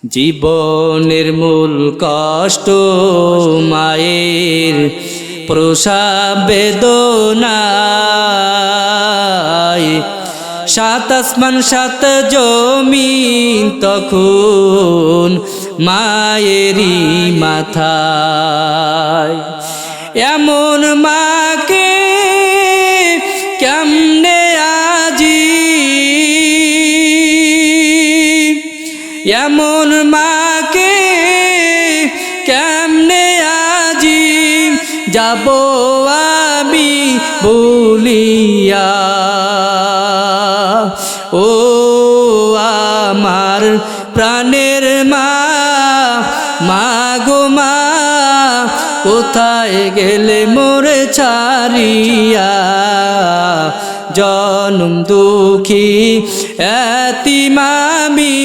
জীবনের মূল কষ্ট মায়ের প্রসব বেদনায়, সাত আসমান সাত জমিন তখন মায়েরই মাথায়। এমন মাকে কেমনে আজি, এমন মাকে কেমনে আজি যাব আমি ভুলিয়া। ও আমার প্রাণের মা, মা গো মা, কোথায় গেলে মোরে ছাড়িয়া। জনম দুঃখী এতিম আমি,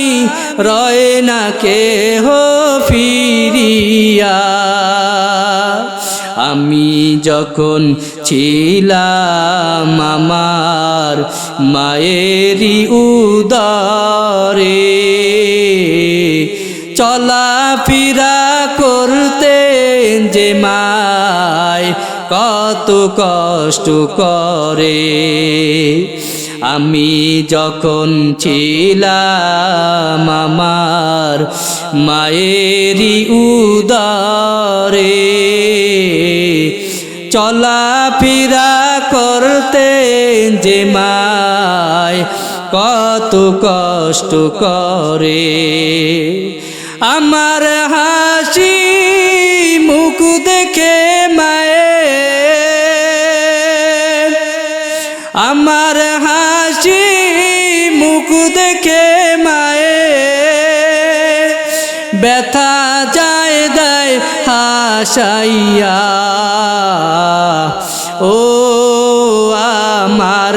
রয় না কেহ ফিরিয়া। আমি যখন ছিলাম আমার মায়েরই উদরে, চলাফেরা করতেন যে মায় কত কষ্ট করে। আমি যখন ছিলাম আমার মায়েরই উদরে, চলাফেরা করতেন যে মায় কত কষ্ট করে। আমার হাসি মুখ দেখে মায়ের, আমার হাসি মুখ দেখে মায়ের ব্যথা যায় দেয় হাসাইয়া। ও আমার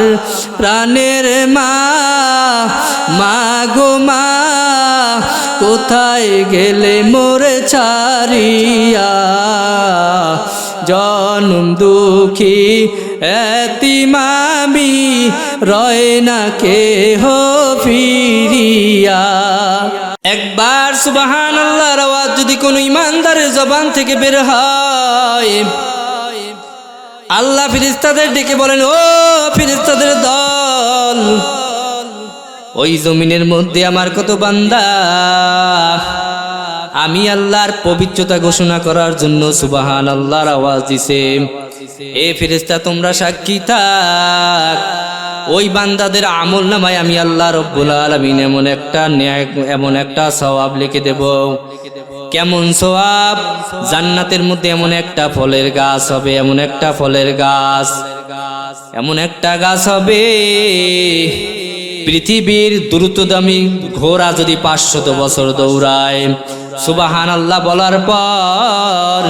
প্রাণের মা, মা গো মা, কোথায় গেলে মোরে ছাড়িয়া। জনম দুঃখী এতিম আমি, রয় না কেহ ফিরিয়া। একবার সুবহানাল্লাহর আওয়াজ যদি কোনো ইমানদারের জবান থেকে বের হয়, আল্লাহ ফেরেশতাদের ডেকে বলেন, ও ফেরেশতাদের দল, ওই জমিনের মধ্যে আমার কত বান্দা আমি আল্লাহর পবিত্রতা ঘোষণা করার জন্য সুবহানাল্লাহর আওয়াজ দিছে। এ ফেরেশতা তোমরা সাক্ষী থাক, ওই বান্দাদের আমল নামায় আমি আল্লাহ রব্বুল আলামিন এমন একটা সওয়াব লিখে দেব। কেমন সওয়াব? জান্নাতের মধ্যে এমন একটা ফলের গাছ হবে, এমন একটা ফলের গাছ, এমন একটা গাছ হবে, পৃথিবীর দ্রুতগামী ঘোড়া যদি 500 বছর দৌড়ায়, সুবহানাল্লাহ বলার পর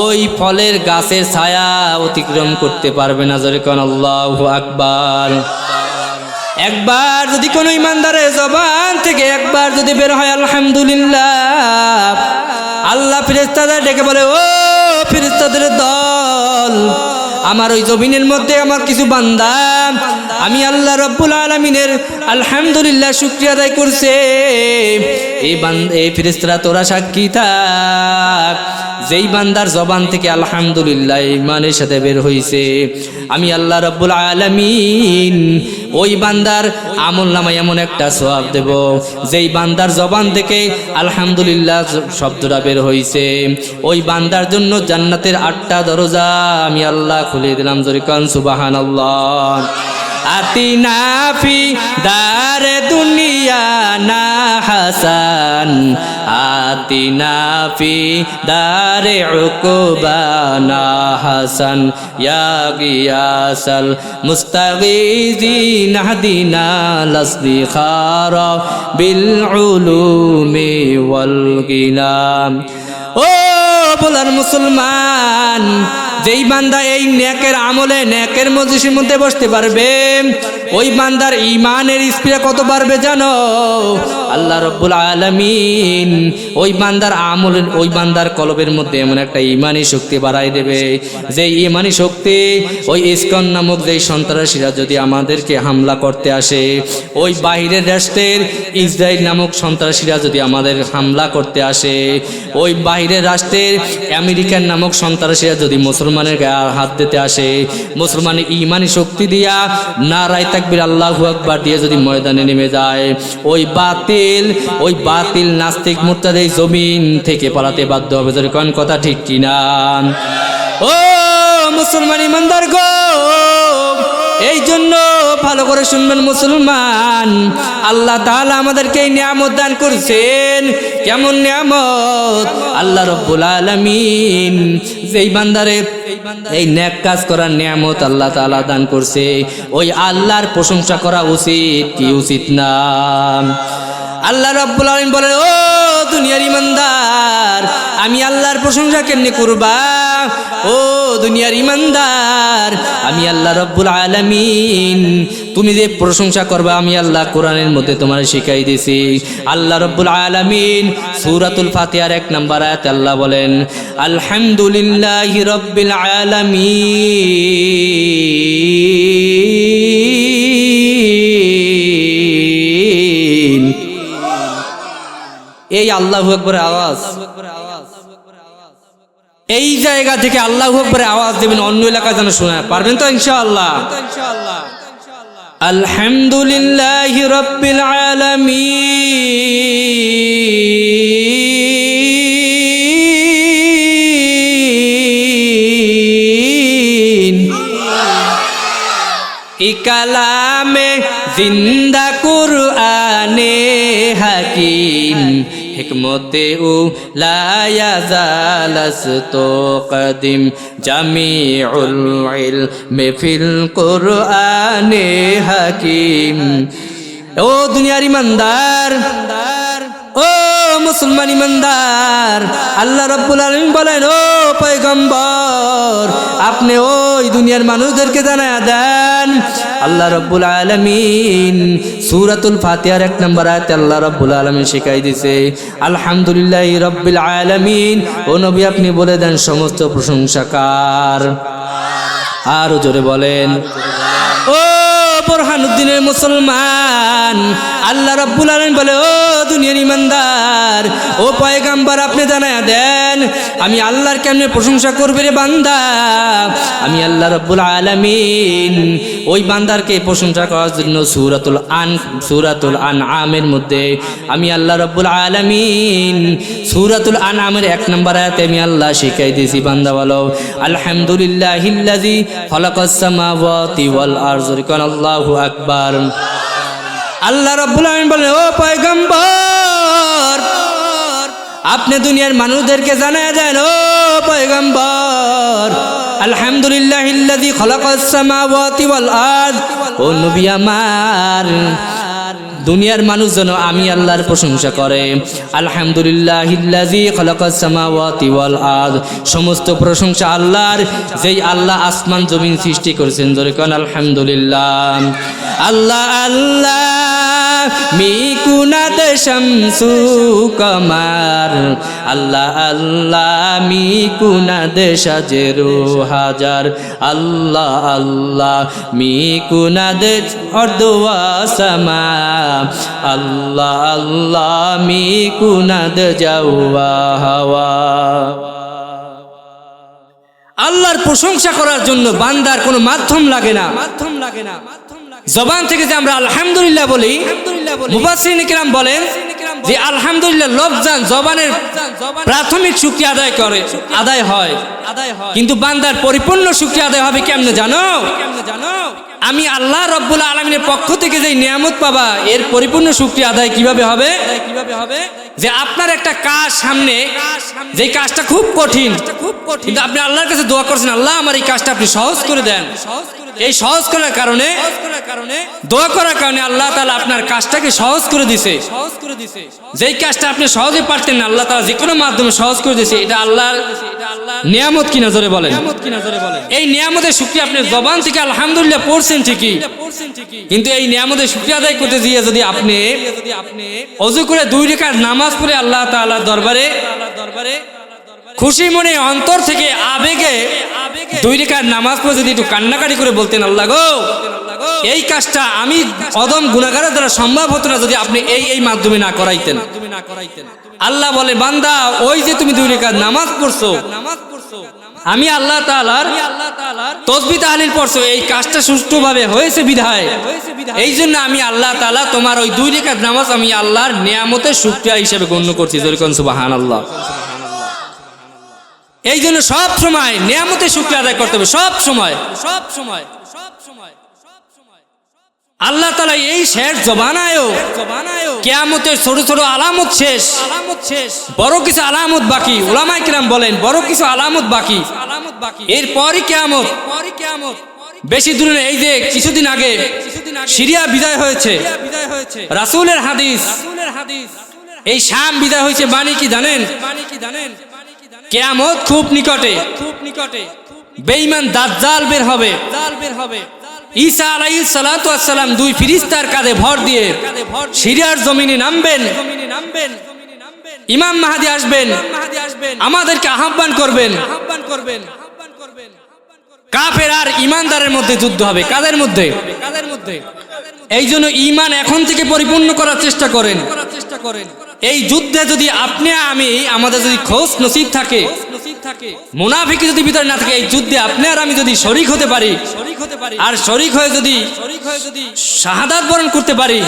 ওই ফলের গাছের ছায়া অতিক্রম করতে পারবে না। জোরে কোন আল্লাহু আকবার। একবার যদি কোনো ইমানদারের জবান থেকে একবার যদি বের হয় আলহামদুলিল্লাহ, আল্লাহ ফেরেশতাদের ডেকে বলে, ও ফেরেশতাদের দল, আমার ওই জমিনের মধ্যে আমার কিছু বান্দা আমি আল্লাহ রব্বুল আলামিনের আলহামদুলিল্লাহ শুকরিয়া আদায় করছে। এই ফেরেশতারা তোরা সাক্ষী থাক, যেই বান্দার জবান থেকে আলহামদুলিল্লাহ ইমানের সাথে বের হইছে, আমি আল্লাহ রব্বুল আলামিন ওই বান্দার আমল নামায় এমন একটা সওয়াব দেব, যেই বান্দার জবান থেকে আলহামদুলিল্লাহ শব্দটা বের হইছে, ওই বান্দার জন্য জান্নাতের 8টা দরজা আমি আল্লাহ খুলে দিলাম। জোরে কোন সুবহানাল্লাহ। আতিনা ফি দারে দুনিয়া না হাসান, আতিনা ফি দারে উকুবা না হাসান, ইয়া গিয়াসাল মুস্তাগীজিন হাদিনা লাসদিখারা বিল উলুমি ওয়াল গিলাম। ও বলার মুসলমান, যেই বান্দা এই নেকের আমলে নেকের মজলিসের মধ্যে বসতে পারবে, ওই বান্দার ঈমানের স্পিরিট কত বাড়বে জানো? আল্লাহ রাব্বুল আলামিন ওই বান্দার আমলের, ওই বান্দার কলবের মধ্যে এমন একটা ঈমানি শক্তি বাড়াই দেবে, যে ঈমানি শক্তি ওই ইসকন নামক যেই সন্ত্রাসীরা যদি আমাদেরকে হামলা করতে আসে, ওই বাহিরের রাষ্ট্রের ইসরায়েল নামক সন্ত্রাসীরা যদি আমাদের হামলা করতে আসে, ওই বাহিরের রাষ্ট্রের আমেরিকান নামক সন্ত্রাসীরা যদি মুসলমানের গায়ে হাত দিতে আসে, মুসলমানের ঈমানি শক্তি দিয়া নারায়ে তাকবীর আল্লাহু আকবার দিয়ে যদি ময়দানে নেমে যায়, ওই বাতিল নাস্তিক মুরতাদ এই জমিন থেকে পালাতে বাধ্য হবে। যদি কোন কথা ঠিক কিনা? ও মুসলমান ইমানদার গো, এই জন্য ভালো করে শুনবেন মুসলমান, আল্লাহ তাআলা আমাদেরকে এই নিয়ামত দান করেছেন। কেমন নিয়ামত? আল্লাহ রাব্বুল আলামিন যেই বান্দারে এই নেক কাজ করার নিয়ামত আল্লাহ তাআলা দান করছে, ওই আল্লাহর প্রশংসা করা উচিত কি উচিত না? আল্লাহ রাব্বুল আলামিন বলেন, ও দুনিয়ার ইমানদার, আমি আল্লাহর প্রশংসা কেমনে করবা? ও দুনিয়ার ইমানদার, আমি আল্লাহ রাব্বুল আলামিন, তুমি যে প্রশংসা করবা আমি আল্লাহ কোরআনের মধ্যে তোমার শিখাই দিয়েছি। আল্লাহ রাব্বুল আলামিন সূরাতুল ফাতিহার 1 নম্বর আয়াতে আল্লাহ বলেন, আলহামদুলিল্লাহি রাব্বিল আলামিন। এই আল্লাহু আকবার আওয়াজ, এই জায়গা থেকে আল্লাহু আকবার আওয়াজ দিবেন, অন্য এলাকায় যেন শোনা পারবেন তো ইনশাআল্লাহ। আলহামদুলিল্লাহি রাব্বিল আলামিন। ই কালামে জিন্দা কুরআনে হাকিম, হিকমতে উ লা ইয়াজালাস তো কদিম, জামিউল ইলমি ফিল কুরআনে হাকিম। ও দুনিয়ার ইমানদার, ও মুসলমান ইমানদার, আল্লাহ রাব্বুল আলামিন বলেন, ও পয়গম্বর, আপনি ওই দুনিয়ার মানুষদেরকে জানায়া দেন। আল্লাহ রাব্বুল আলামিন সূরাতুল ফাতিহার 1 নম্বর আয়াতে আল্লাহ রাব্বুল আলামিন শিখাই দিয়েছে, আলহামদুলিল্লাহি রাব্বিল আলামিন। ও নবী আপনি বলে দেন সমস্ত প্রশংসা কার? আরো জোরে বলেন। ও বুরহানুদ্দিনের মুসলমান, আল্লাহ রাব্বুল আলামিন বলে, ও দুনিয়ার ইমানদার, ও পয়গম্বর আপনি জানায়া দেন আমি আল্লাহর কেমনে প্রশংসা করবে রে বান্দা? আমি আল্লাহ রাব্বুল আলামিন ওই বান্দারকে প্রশংসা করার জন্য সূরাতুল আনআমের মধ্যে আমি আল্লাহ রাব্বুল আলামিন সূরাতুল আনআমের 1 নম্বর আয়াতে আমি আল্লাহ শিখাই দিয়েছি, বান্দা বলো আলহামদুলিল্লাহিল্লাযী খালাকাস সামাওয়াতি ওয়াল আরদ। আল্লাহু আকবার। আল্লাহ রাব্বুল আলামিন বলেন, ও পয়গম্বর আপনি দুনিয়ার মানুষদেরকে জানায়া দেন, ও পয়গম্বর আলহামদুলিল্লাহিল্লাযী খালাকাস সামাওয়াতি ওয়াল আরদ। ও নবী আমার, দুনিয়ার মানুষ যেন আমি আল্লাহর প্রশংসা করে। আলহামদুলিল্লাহিল্লাযী খালাকাস সামাওয়াতি ওয়াল আরদ, সমস্ত প্রশংসা আল্লাহর, যেই আল্লাহ আসমান জমিন সৃষ্টি করেছেন। জোরে কোন আলহামদুলিল্লাহ। আল্লাহ আল্লাহ মিকুনাত শামসু কমার, আল্লাহ আল্লাহ মিকুনাদ সাজেরু হাজার, আল্লাহ আল্লাহ মিকুনাদ অর্দ ওয়া সামা, আল্লাহ আল্লাহ মিকুনাদ জাওয়া হাওয়া। আল্লাহর প্রশংসা করার জন্য বান্দার কোনো মাধ্যম লাগে না। জবান থেকে যে আমরা আলহামদুলিল্লাহ বলি, মুফাসসিরিন কিরাম বলেন যে আলহামদুলিল্লাহ লফজান জবানের প্রাথমিক শুকরিয়া আদায় হয়, কিন্তু বান্দার পরিপূর্ণ শুকরিয়া আদায় হবে কেমনে জানো? আমি আল্লাহ রাব্বুল আলামিনের পক্ষ থেকে যে নিয়ামত পাবা, এর পরিপূর্ণ শুকরিয়া আদায় কিভাবে হবে? যে আপনার একটা কাজ সামনে, যে কাজটা খুব কঠিন, কিন্তু আপনি আল্লাহর কাছে দোয়া করছেন, আল্লাহ আমার এই কাজটা আপনি সহজ করে দেন। এই সহজ করার কারণে দোয়া করার কারণে আল্লাহ তাআলা আপনার কাজটাকে সহজ করে দিয়েছে। যেই কাজটা আপনি সহজে পারতেন না, আল্লাহ তাআলা যে কোনো মাধ্যমে সহজ করে দিয়েছে। এটা আল্লাহর নিয়ামত কিনা জোরে বলেন। এই নিয়ামতের শুকরিয়া আপনি জবান থেকে আলহামদুলিল্লাহ পড়ছেন ঠিকই, কিন্তু এই নিয়ামতের শুকরিয়া আদায় করতে গিয়ে যদি আপনি ওযু করে 2 রাকাত নামাজ পড়ে আল্লাহ তাআলার দরবারে খুশি মনে অন্তর থেকে আবেগে 2 রাকাত নামাজ পড়ে যদি একটু কান্নাকাটি করে বলতেন, আল্লাহ গো এই কাজটা আমি অদম গুনাহগারের দ্বারা সম্ভব হতো না যদি আপনি এই মাধ্যমে না করাইতেন। আল্লাহ বলে, বান্দা ওই যে তুমি 2 রাকাত নামাজ পড়ছো, আমি আল্লাহ তাআলার তাসবিহ তাহলিল পড়ছো, এই কাজটা সুষ্ঠুভাবে হয়েছে বিধায়, এই জন্য আমি আল্লাহ তাআলা তোমার ওই 2 রাকাত নামাজ আমি আল্লাহর নিয়ামতের শুকরিয়া হিসেবে গণ্য করছি। জোরে কোন সুবহানাল্লাহ। এই জন্য সব সময় নিয়ামতের শুকরিয়া আদায় করতে হবে, সব সময়। আল্লাহ তাআলা এই শেষ জমানায়ও কিয়ামতের ছোট ছোট আলামত শেষ, বড় কিছু আলামত বাকি। উলামায়ে কিরাম বলেন বড় কিছু আলামত বাকি, এরপরই কিয়ামত। বেশি দূরে নেই। এই যে কিছুদিন আগে সিরিয়া বিজয় হয়েছে, রাসূলের হাদিস, এই শাম বিজয় হয়েছে, মানে কি জানেন? কিয়ামত খুব নিকটে। বেঈমান দাজ্জাল বের হবে। ঈসা আলাইহিস সালাতু ওয়াস সালাম 2 ফেরেশতার কাঁধে ভর দিয়ে সিরিয়ার জমিনে নামবেন। ইমাম মাহদী আসবেন, আমাদেরকে আহ্বান করবেন। কাফের আর ঈমানদারের মধ্যে যুদ্ধ হবে। কাদের মধ্যে? এই জন্য ঈমান এখন থেকে পরিপূর্ণ করার চেষ্টা করেন। এই যুদ্ধে যদি আপনি আমি আমাদের যদি খোঁজ নসিব থাকে, মুনাফিক যদি ভিতরে না থাকে, এই যুদ্ধে আপনি আর আমি যদি শরীক হতে পারি, আর শরীক হয়ে যদি শাহাদাত বরণ করতে পারি,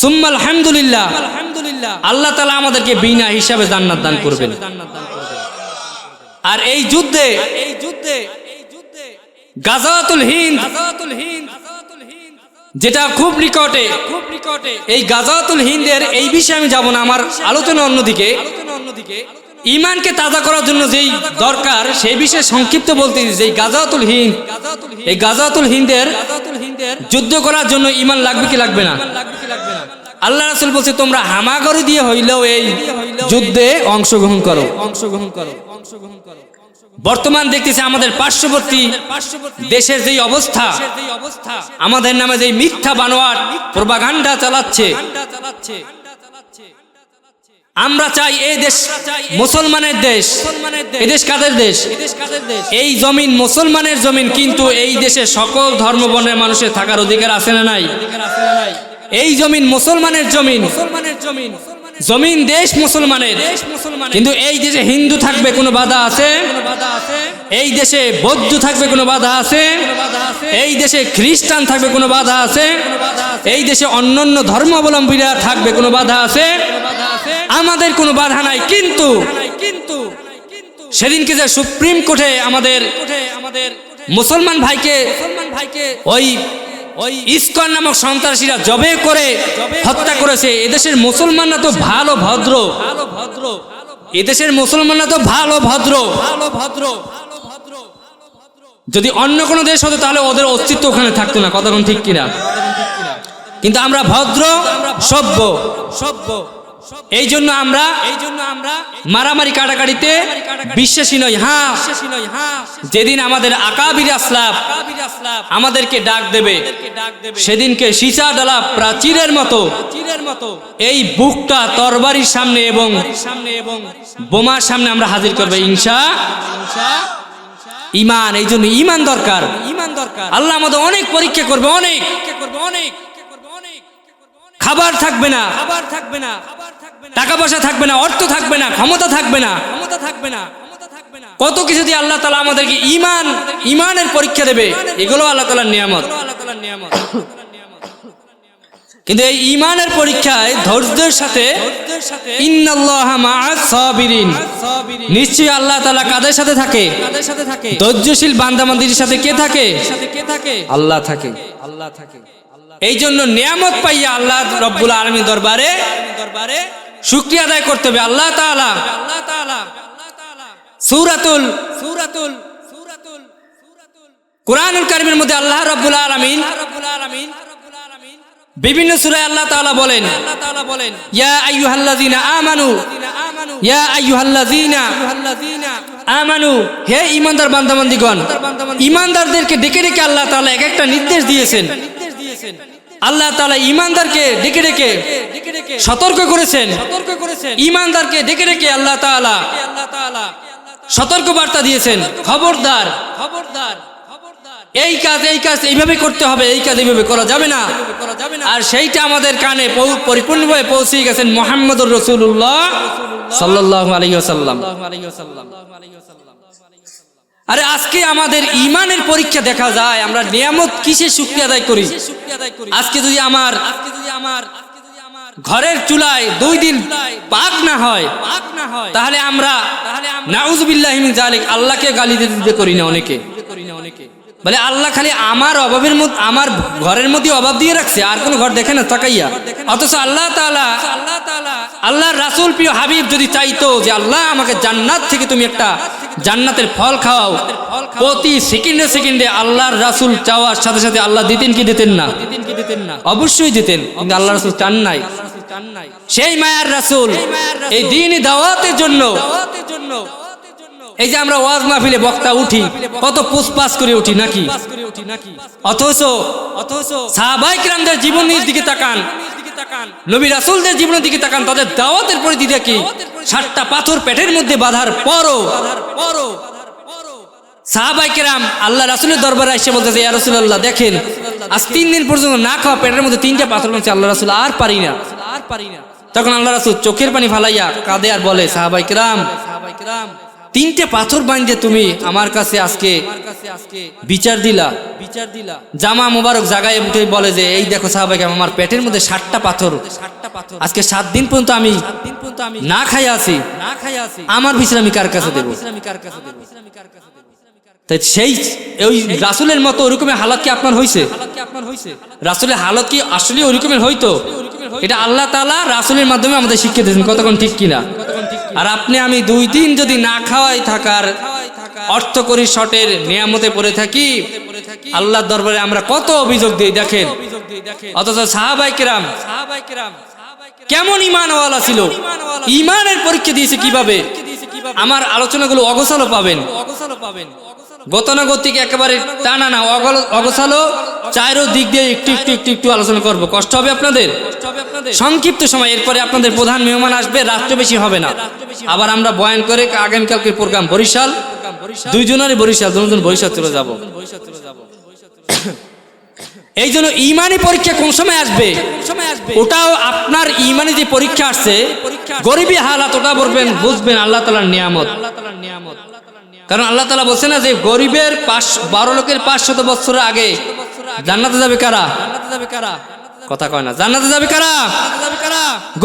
সুম্মা আলহামদুলিল্লাহ, আল্লাহ তাআলা আমাদেরকে বিনা হিসাবে জান্নাত দান করবেন। আর এই যুদ্ধে গাজাতুল হিন্দ যেটা খুব নিকটে, এই গাজাতুল হিন্দের এই বিষয়ে আমি যাব না, আমার আলোচনা অন্যদিকে। ঈমানকে তাজা করার জন্য যেই দরকার সেই বিষয়ে সংক্ষিপ্ত বলতে, যে গাজাতুল হিন্দ, এই গাজাতুল হিন্দের যুদ্ধ করার জন্য ঈমান লাগবে কি লাগবে না? আল্লাহ রাসূল বলছে, তোমরা হামাগুড়ি দিয়ে হইলেও এই যুদ্ধে অংশগ্রহণ করো। বর্তমান দেখতেছে আমাদের পার্শ্ববর্তী দেশের যেই অবস্থা, আমাদের নামে যেই মিথ্যা বানোয়াট প্রপাগান্ডা চালাচ্ছে। আমরা চাই এই দেশ মুসলমানের দেশ। এই দেশ কাদের দেশ? এই জমিন মুসলমানের জমিন, কিন্তু এই দেশে সকল ধর্ম বর্ণের মানুষের থাকার অধিকার আছে না নাই? এই জমিন মুসলমানের জমিন, জমিন দেশ মুসলমানের, কিন্তু এই দেশে হিন্দু থাকবে কোনো বাধা আছে? এই দেশে বৌদ্ধ থাকবে কোনো বাধা আছে? এই দেশে খ্রিস্টান থাকবে কোনো বাধা আছে? এই দেশে অন্যান্য ধর্মাবলম্বীরা থাকবে কোনো বাধা আছে? আমাদের কোনো বাধা নাই। কিন্তু সেদিনকে যে সুপ্রিম কোর্টে আমাদের মুসলমান ভাইকে ওই ইসকন নামক সন্ত্রাসীরা জবে করে হত্যা করেছে, এদেশের মুসলমানরা তো ভালো ভদ্র, এদেশের মুসলমানরা তো ভালো ভদ্র। যদি অন্য কোনো দেশ হতো তাহলে ওদের অস্তিত্ব ওখানে থাকতো না। কতক্ষণ ঠিক কিনা? কিন্তু আমরা ভদ্র, সভ্য। এই জন্য আমরা মারামারি কাটাকাটিতে বিশ্বাসী নই। হ্যাঁ, যেদিন আমাদের আকাবির আসলাফ আমাদেরকে ডাক দেবে, সেদিনকে সীসা ডালা প্রাচীরের মতো এই বুকটা তরবারির সামনে এবং বোমার সামনে আমরা হাজির করবে ইনশাআল্লাহ। ঈমান, এই জন্য ঈমান দরকার। আল্লাহ আমাদের অনেক পরীক্ষা করবে, অনেক। খাবার থাকবে না, টাকা পয়সা থাকবে না, অর্থ থাকবে না, ক্ষমতা থাকবে না, কত কিছু দিয়ে আল্লাহ তাআলা আমাদেরকে ঈমানের পরীক্ষা দেবে। এগুলো আল্লাহ তাআলার নিয়ামত। কিন্তু এই ঈমানের পরীক্ষায় ধৈর্যের সাথে, ইন্নাল্লাহা মাআস সাবিরিন, নিশ্চয়ই আল্লাহ তাআলা কাদের সাথে থাকে? ধৈর্যশীল বান্দাবান্দির সাথে কে থাকে? আল্লাহ থাকে। এই জন্য নিয়ামত পাইয়া আল্লাহ রব্বুল আলামিন দরবারে শুকরিয়া আদায় করতে হবে। আল্লাহ তাআলা সূরাতুল কুরআনুল কারীমের মধ্যে আল্লাহ রাব্বুল আলামিন বিভিন্ন সূরায় আল্লাহ তাআলা বলেন, ইয়া আইয়ুহাল্লাযীনা আমানু, ইয়া আইয়ুহাল্লাযীনা আমানু, হে ঈমানদার বান্দাবান্দীগণ। ঈমানদারদেরকে ডেকে ডেকে আল্লাহ তাআলা এক একটা নির্দেশ দিয়েছেন। আল্লাহ তাআলা ঈমানদারকে ডেকে ডেকে সতর্ক করেছেন। ঈমানদারকে ডেকে ডেকে আল্লাহ তাআলা সতর্ক বার্তা দিয়েছেন, খবরদার, এই কাজ এইভাবে করতে হবে, এই কাজ এইভাবে করা যাবে না। আর সেইটা আমাদের কানে পরিপূর্ণভাবে পৌঁছে গেছেন মুহাম্মদুর রাসূলুল্লাহ সাল্লাল্লাহু আলাইহি ওয়াসাল্লাম। আরে আজকে আমাদের ঈমানের পরীক্ষা দেখা যায়, আমরা নিয়ামত কিসে শুকরিয়া আদায় করি। আজকে যদি আমার ঘরের চুলায় 2 দিন পাক না হয়, তাহলে আমরা নাউযুবিল্লাহি মিন যালিক আল্লাহকে গালি দিতে করি না। অনেকে বলে আল্লাহ খালি আমার অভাবের মধ্যে, আমার ঘরের মধ্যে অভাব দিয়ে রাখছে, আর কোনো ঘর দেখে না তাকাইয়া। অথচ আল্লাহ তাআলা, আল্লাহর রাসূল প্রিয় হাবিব যদি চাইতো যে আল্লাহ আমাকে জান্নাত থেকে তুমি একটা জান্নাতের ফল খাওয়াও, প্রতি সেকেন্ডে সেকেন্ডে আল্লাহর রাসূল চাওয়ার সাথে সাথে আল্লাহ দিতেন কি দিতেন না? অবশ্যই দিতেন, কিন্তু আল্লাহ রাসূল চান নাই। সেই মায়ার রাসূল এই দ্বীনি দাওয়াতের জন্য, এই যে আমরা ওয়াজ মাহফিলে বক্তা উঠি, কত পুষ্পাস করে উঠি নাকি? অথচ সাহাবায়ে কিরামদের জীবনের দিকে তাকান, নবী রাসূলদের জীবনের দিকে তাকান, তাদের দাওয়াতের পরিধি দেখি। 7টা পাথর পেটের মধ্যে বাঁধার পরও সাহাবায়ে কিরাম আল্লাহ রাসূলের দরবারে এসে বলতেছে, ইয়া রাসূলুল্লাহ দেখেন আজ 3 দিন পর্যন্ত না খাওয়া পেটের মধ্যে 3টা পাথর লাগছে, আল্লাহ রাসূল আর পারি না। তখন আল্লাহ রাসূল চোখের পানি ফালাইয়া কাঁদে আর বলে, সাহাবায়ে কিরাম 3টে পাথর বাঁধে তুমি আমার কাছে আজকে বিচার দিলা। জামা মোবারক জাগায় উঠে বলে যে এই দেখো সাহাবায়ে কিরাম, আমার পেটের মধ্যে 7টা পাথর, আজকে 7 দিন পর্যন্ত আমি না খাই আছি, আমার বিচার আমি কার কাছে দেব? তাই সেই ওই রাসূলের মতো ওরকমের হালাত কি আপনার হইছে? রাসূলের হালত কি আসলে ওরকমের হইতো? এটা আল্লাহ তাআলা রাসূলের মাধ্যমে আমাদের শিক্ষা দিয়েছেন, কতক্ষণ ঠিক কিনা? আর আপনি আমি 2 দিন যদি না খাওয়াই থাকার অর্থ করি শটের নিয়ামতে পড়ে থাকি, আল্লাহর দরবারে আমরা কত অভিযোগ দিই দেখেন। অথচ সাহাবায়ে কিরাম কেমন ঈমানওয়ালা ছিল, ঈমানের পরীক্ষা দিয়েছে কিভাবে? আমার আলোচনাগুলো অগোছালো পাবেন, গতানুগতিক একেবারে টানা না, অগোছালো, চারো দিক দিয়ে একটু একটু একটু একটু আলোচনা করব। কষ্ট হবে আপনাদের, সংক্ষিপ্ত সময়। এরপরে আপনাদের প্রধান মেহমান আসবে, রাত্রে বেশি হবে না। আবার আমরা বয়ান করে আগামীকালকে প্রোগ্রাম বরিশাল, 2 জনেরই বরিশাল, 2 জন বরিশাল চলে যাব। এই জন্য ঈমানি পরীক্ষা কোন সময় আসবে, ওটাও আপনার ঈমানি যে পরীক্ষা আসছে, গরিবী হালাত, ওটা বুঝবেন আল্লাহ তাআলার নিয়ামত। কারণ আল্লাহ তাআলা বলছেন না যে গরিবের 12 লোকের 500 বছর আগে জান্নাতে যাবে কারা? কথা কয় না, জান্নাতে যাবে কারা?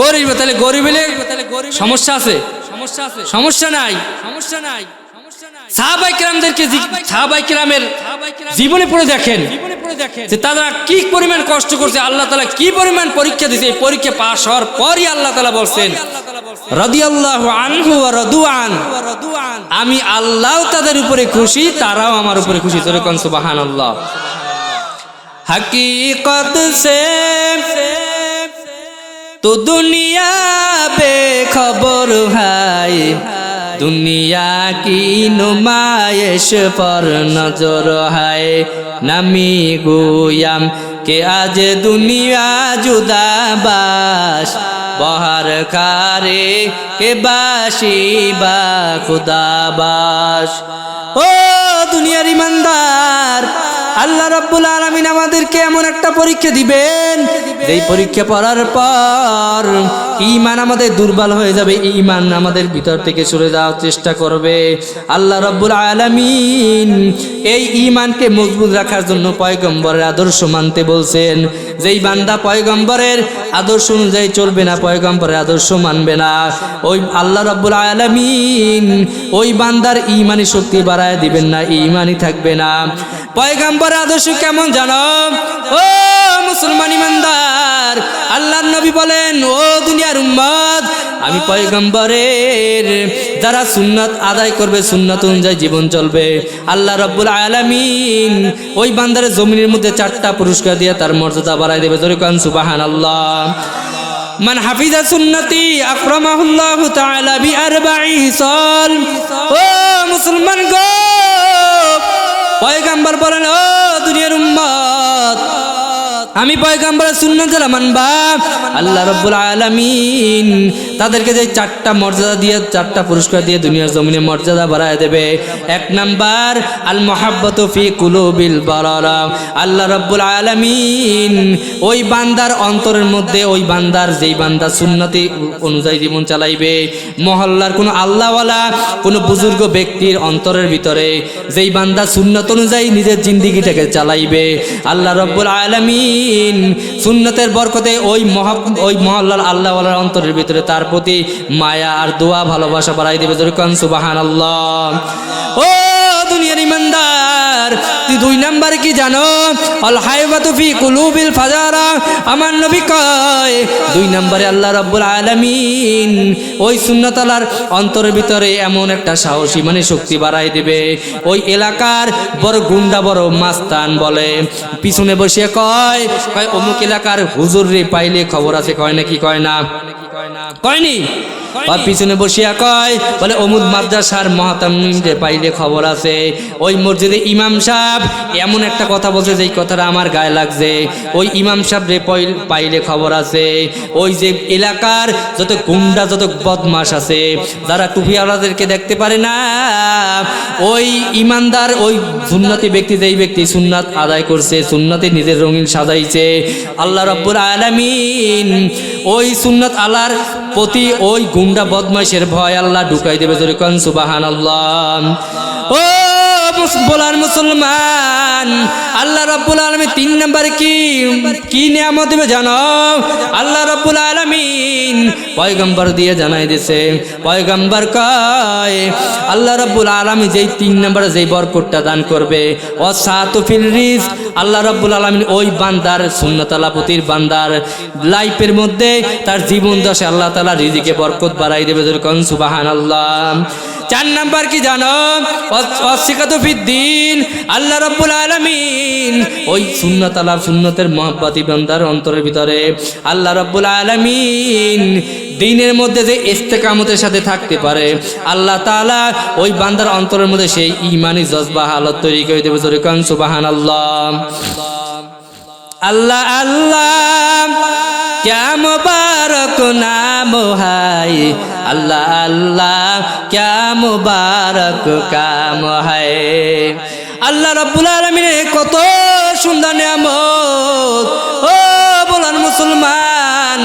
গরিব। তাহলে গরিব হলে সমস্যা আছে? সমস্যা নাই। সাহাবায়ে কিরামের জীবনে পড়ে দেখেন যে তারা কি পরিমাণ কষ্ট করছে, আল্লাহ তাআলা কি পরিমাণ পরীক্ষা দিয়েছে। এই পরীক্ষা পাশ হওয়ার পরই আল্লাহ তাআলা বলছেন, রাদিয়াল্লাহু আনহু ওয়া রাদুআন, আমি আল্লাহ তাদের উপরে খুশি, তারাও আমার উপরে খুশি। তোরে কোন সুবহানাল্লাহ। हकीकत से तो दुनिया बेखबर है, दुनिया की नुमाइश पर नजर है। नमी गोयाम के आज दुनिया जुदाबाश, बहर खारे के बाशी बा खुदाबाश। ओ दुनियार ईमानदार, আল্লাহ রাব্বুল আলামিন আমাদেরকে এমন একটা পরীক্ষা দিবেন, যেই পরীক্ষা পড়ার পর ঈমান আমাদের দুর্বল হয়ে যাবে, ঈমান আমাদের ভিতর থেকে সরে যাওয়ার চেষ্টা করবে। আল্লাহ রাব্বুল আলামিন এই ঈমানকে মজবুত রাখার জন্য পয়গম্বরের আদর্শ মানতে বলছেন। যেই বান্দা পয়গম্বরের আদর্শ অনুযায়ী চলবে না, পয়গম্বরের আদর্শ মানবে না, ওই আল্লাহ রাব্বুল আলামিন ওই বান্দার ঈমানি শক্তি বাড়ায় দিবেন না, ঈমানই থাকবে না। পয়গম্বর আদর্শ কেমন জানো ও মুসলমান ইমানদার? আল্লাহর নবী বলেন, ও দুনিয়ার উম্মত, আমি পয়গম্বরের যারা সুন্নাত আদায় করবে, সুন্নাত অনুযায়ী জীবন চলবে, আল্লাহ রাব্বুল আলামিন ওই বান্দার জমিনের মধ্যে 4টা পুরস্কার দিয়ে তার মর্যাদা বাড়ায় দেবে। জোরে কোন সুবহানাল্লাহ। মান হাফিজা সুন্নতি আকরামাহুল্লাহু তাআলা বিআরবা'i হিসাল। ও মুসলমান গো, পয়গম্বর বলেন, ও দুনিয়ার উম্মত, আমি পয়গম্বরের সুন্নাত যারা মানবা, আল্লাহ রাব্বুল আলামিন তাদেরকে যে 4টা মর্যাদা দিয়ে, 4টা পুরস্কার দিয়ে দুনিয়ার জমিনে মর্যাদা বাড়ায় দেবে। 1 নাম্বার, আল মুহাব্বাতু ফি কুলুবিল বারারা। আল্লাহ রাব্বুল আলামিন ওই বান্দার অন্তরের মধ্যে, ওই বান্দার যেই বান্দা সুন্নতি অনুযায়ী জীবন চালাইবে, মহল্লার কোনো আল্লাহওয়ালা কোনো বুজুর্গ ব্যক্তির অন্তরের ভিতরে যেই বান্দা সুন্নত অনুযায়ী নিজের জিন্দেগিটাকে চালাইবে, আল্লাহ রাব্বুল আলামিন সুন্নতের বরকতে ওই মহল্লার আল্লাহওয়ালার অন্তরের ভিতরে তার প্রতি মায়া আর দোয়া ভালোবাসা বাড়াই দেবে। জোরে কোন সুবহানাল্লাহ। ও দুনিয়ার ইমানদার, 2 নাম্বার কি জানো? আল হাইবাতু ফি কুলুবিল ফাজারা। আমার নবী কয় 2 নম্বরে আল্লাহ রাব্বুল আলামিন ওই সুন্নাতওয়ালার অন্তরের ভিতরে এমন একটা সাহসী মানে শক্তি বাড়াই দিবে, ওই এলাকার বড় গুন্ডা, বড় মাস্তান বলে পিছনে বসে কয় অমুক এলাকার হুজুর রে পাইলে খবর আছে, কয় নাকি কয় না? কয়নি? আর পিছনে বসিয়া কয় বলে অমুক মাদ্রাসার মহাতামিম রে পাইলে খবর আছে, ওই মসজিদে ইমাম সাহেব এমন একটা কথা বলছে যেই কথাটা আমার গায়ে লাগছে, ওই ইমাম সাহেব রে পাইলে খবর আছে। ওই যে এলাকার যত গুন্ডা, যত বদমাশ আছে, যারা টুপিওয়ালাদেরকে দেখতে পারে না, ওই ইমানদার, ওই সুন্নতি ব্যক্তি, যেই ব্যক্তি সুন্নাত আদায় করছে, সুন্নতে নিজের রঙিন সাজাইছে, আল্লাহ রাব্বুল আলামিন ওই সুন্নাত আলার প্রতি ওই গুন্ডা বদমাশের ভয় আল্লাহ ঢুকাই দেবে। জোরে কোন সুবহানাল্লাহ। ও বলার মুসলমান, আল্লাহ রাব্বুল আলামিন 3 নম্বরে কি নিয়ামত দেবে জানো? আল্লাহ রাব্বুল আলামিন পয়গম্বর দিয়ে জানাই দিয়েছে। পয়গম্বর কয় আল্লাহ রাব্বুল আলামিন যেই 3 নম্বরে যেই বরকতটা দান করবে, ওয়াসাতু ফিল রিজক, আল্লাহ রাব্বুল আলামিন ওই বান্দার সুন্নাত আলাপতির বান্দার লাইফের মধ্যে তার জীবন দশে আল্লাহ তাআলা রিজিকে বরকত বাড়াই দেবে। জোরে কোন সুবহানাল্লাহ। 4 নাম্বার কি জানো? ওয়াসিকাতু ফিদ্দিন, আল্লাহ রাব্বুল আলামিন ওই সুন্নাত আলা সুন্নতের মহব্বতী বান্দার অন্তরের ভিতরে আল্লাহ রাব্বুল আলামিন দ্বীনের মধ্যে যে ইস্তেকামতের সাথে থাকতে পারে, আল্লাহ তাআলা ওই বান্দার অন্তরের মধ্যে সেই ঈমানি জজবা হালত তৈরি করে দেবে। জোরে কোন সুবহানাল্লাহ। আল্লাহ আল্লাহ क्या मुबारक नाम है, अल्लाह अल्लाह क्या मुबारक काम है। আল্লাহ রাব্বুল আলামিনের কত সুন্দর নিয়ামত। ও বলার মুসলমান,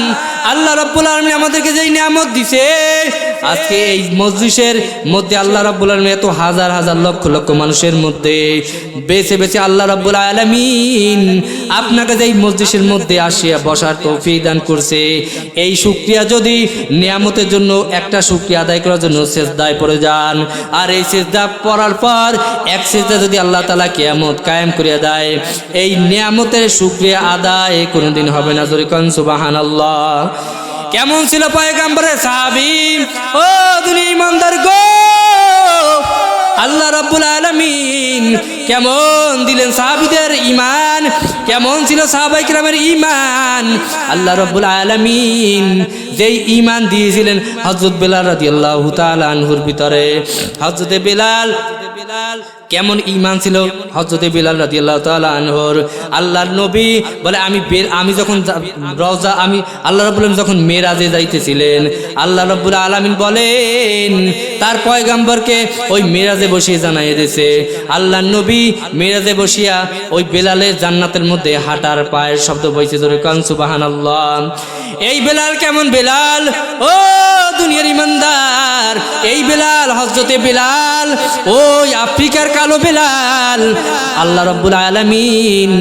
আল্লাহ রাব্বুল আলামিন আমাদেরকে যেই নিয়ামত দিছে, আজকে এই মজলিসের মধ্যে আল্লাহ রাব্বুল আলামিন এত হাজার হাজার লক্ষ লক্ষ মানুষের মধ্যে বেছে বেছে আল্লাহ রাব্বুল আলামিন আপনাকে যেই মজলিসের মধ্যে আসিয়া বসার তৌফিক দান করছে, এই শুকরিয়া যদি নিয়ামতের জন্য একটা শুকরিয়া আদায় করার জন্য সিজদায় পড়ে যান, আর এই সিজদা পড়ার পর এক সিজদা যদি আল্লাহ তাআলা কিয়ামত কায়েম করিয়া দেয়, এই নিয়ামতের শুকরিয়া আদায় কোনোদিন হবে না। জোরে কোন সুবহানাল্লাহ। কেমন ছিল পয়গম্বরের সাহাবী? ও দুনিয়ার ইমানদার গো, আল্লাহ রাব্বুল আলামিন কেমন দিলেন সাহাবীদের ঈমান, কেমন ছিল সাহাবায়ে কিরামের ঈমান। আল্লাহ রাব্বুল আলামিন যেই ঈমান দিয়েছিলেন হযরত বেলাল রাদিয়াল্লাহু তাআলা আনহুর ভিতরে, হযরত বেলাল কেমন ঈমান ছিল হযরত বেলাল রাদিয়াল্লাহু তাআলা আনহুর। আল্লাহর নবী বলে আমি যখন রওজা, আমি আল্লাহ রাব্বুল আলামিন যখন মেরাজে যাইতেছিলেন, আল্লাহ রাব্বুল আলামিন বলেন তার পয়গম্বরকে ওই মেরাজে বসিয়ে জানাইয়ে দিয়েছে, আল্লাহর নবী মেরাজে বসিয়া ওই বেলালের জান্নাতের মধ্যে হাঁটার পায়ের শব্দ বইছে। জোরে কোন সুবহানাল্লাহ। এই বেলাল কেমন বেলাল? ও দুনিয়ার ইমানদার, এই বেলাল হযরতে বেলাল ওই আফ্রিকার কালো বেলাল। আল্লাহ রাব্বুল আলামিন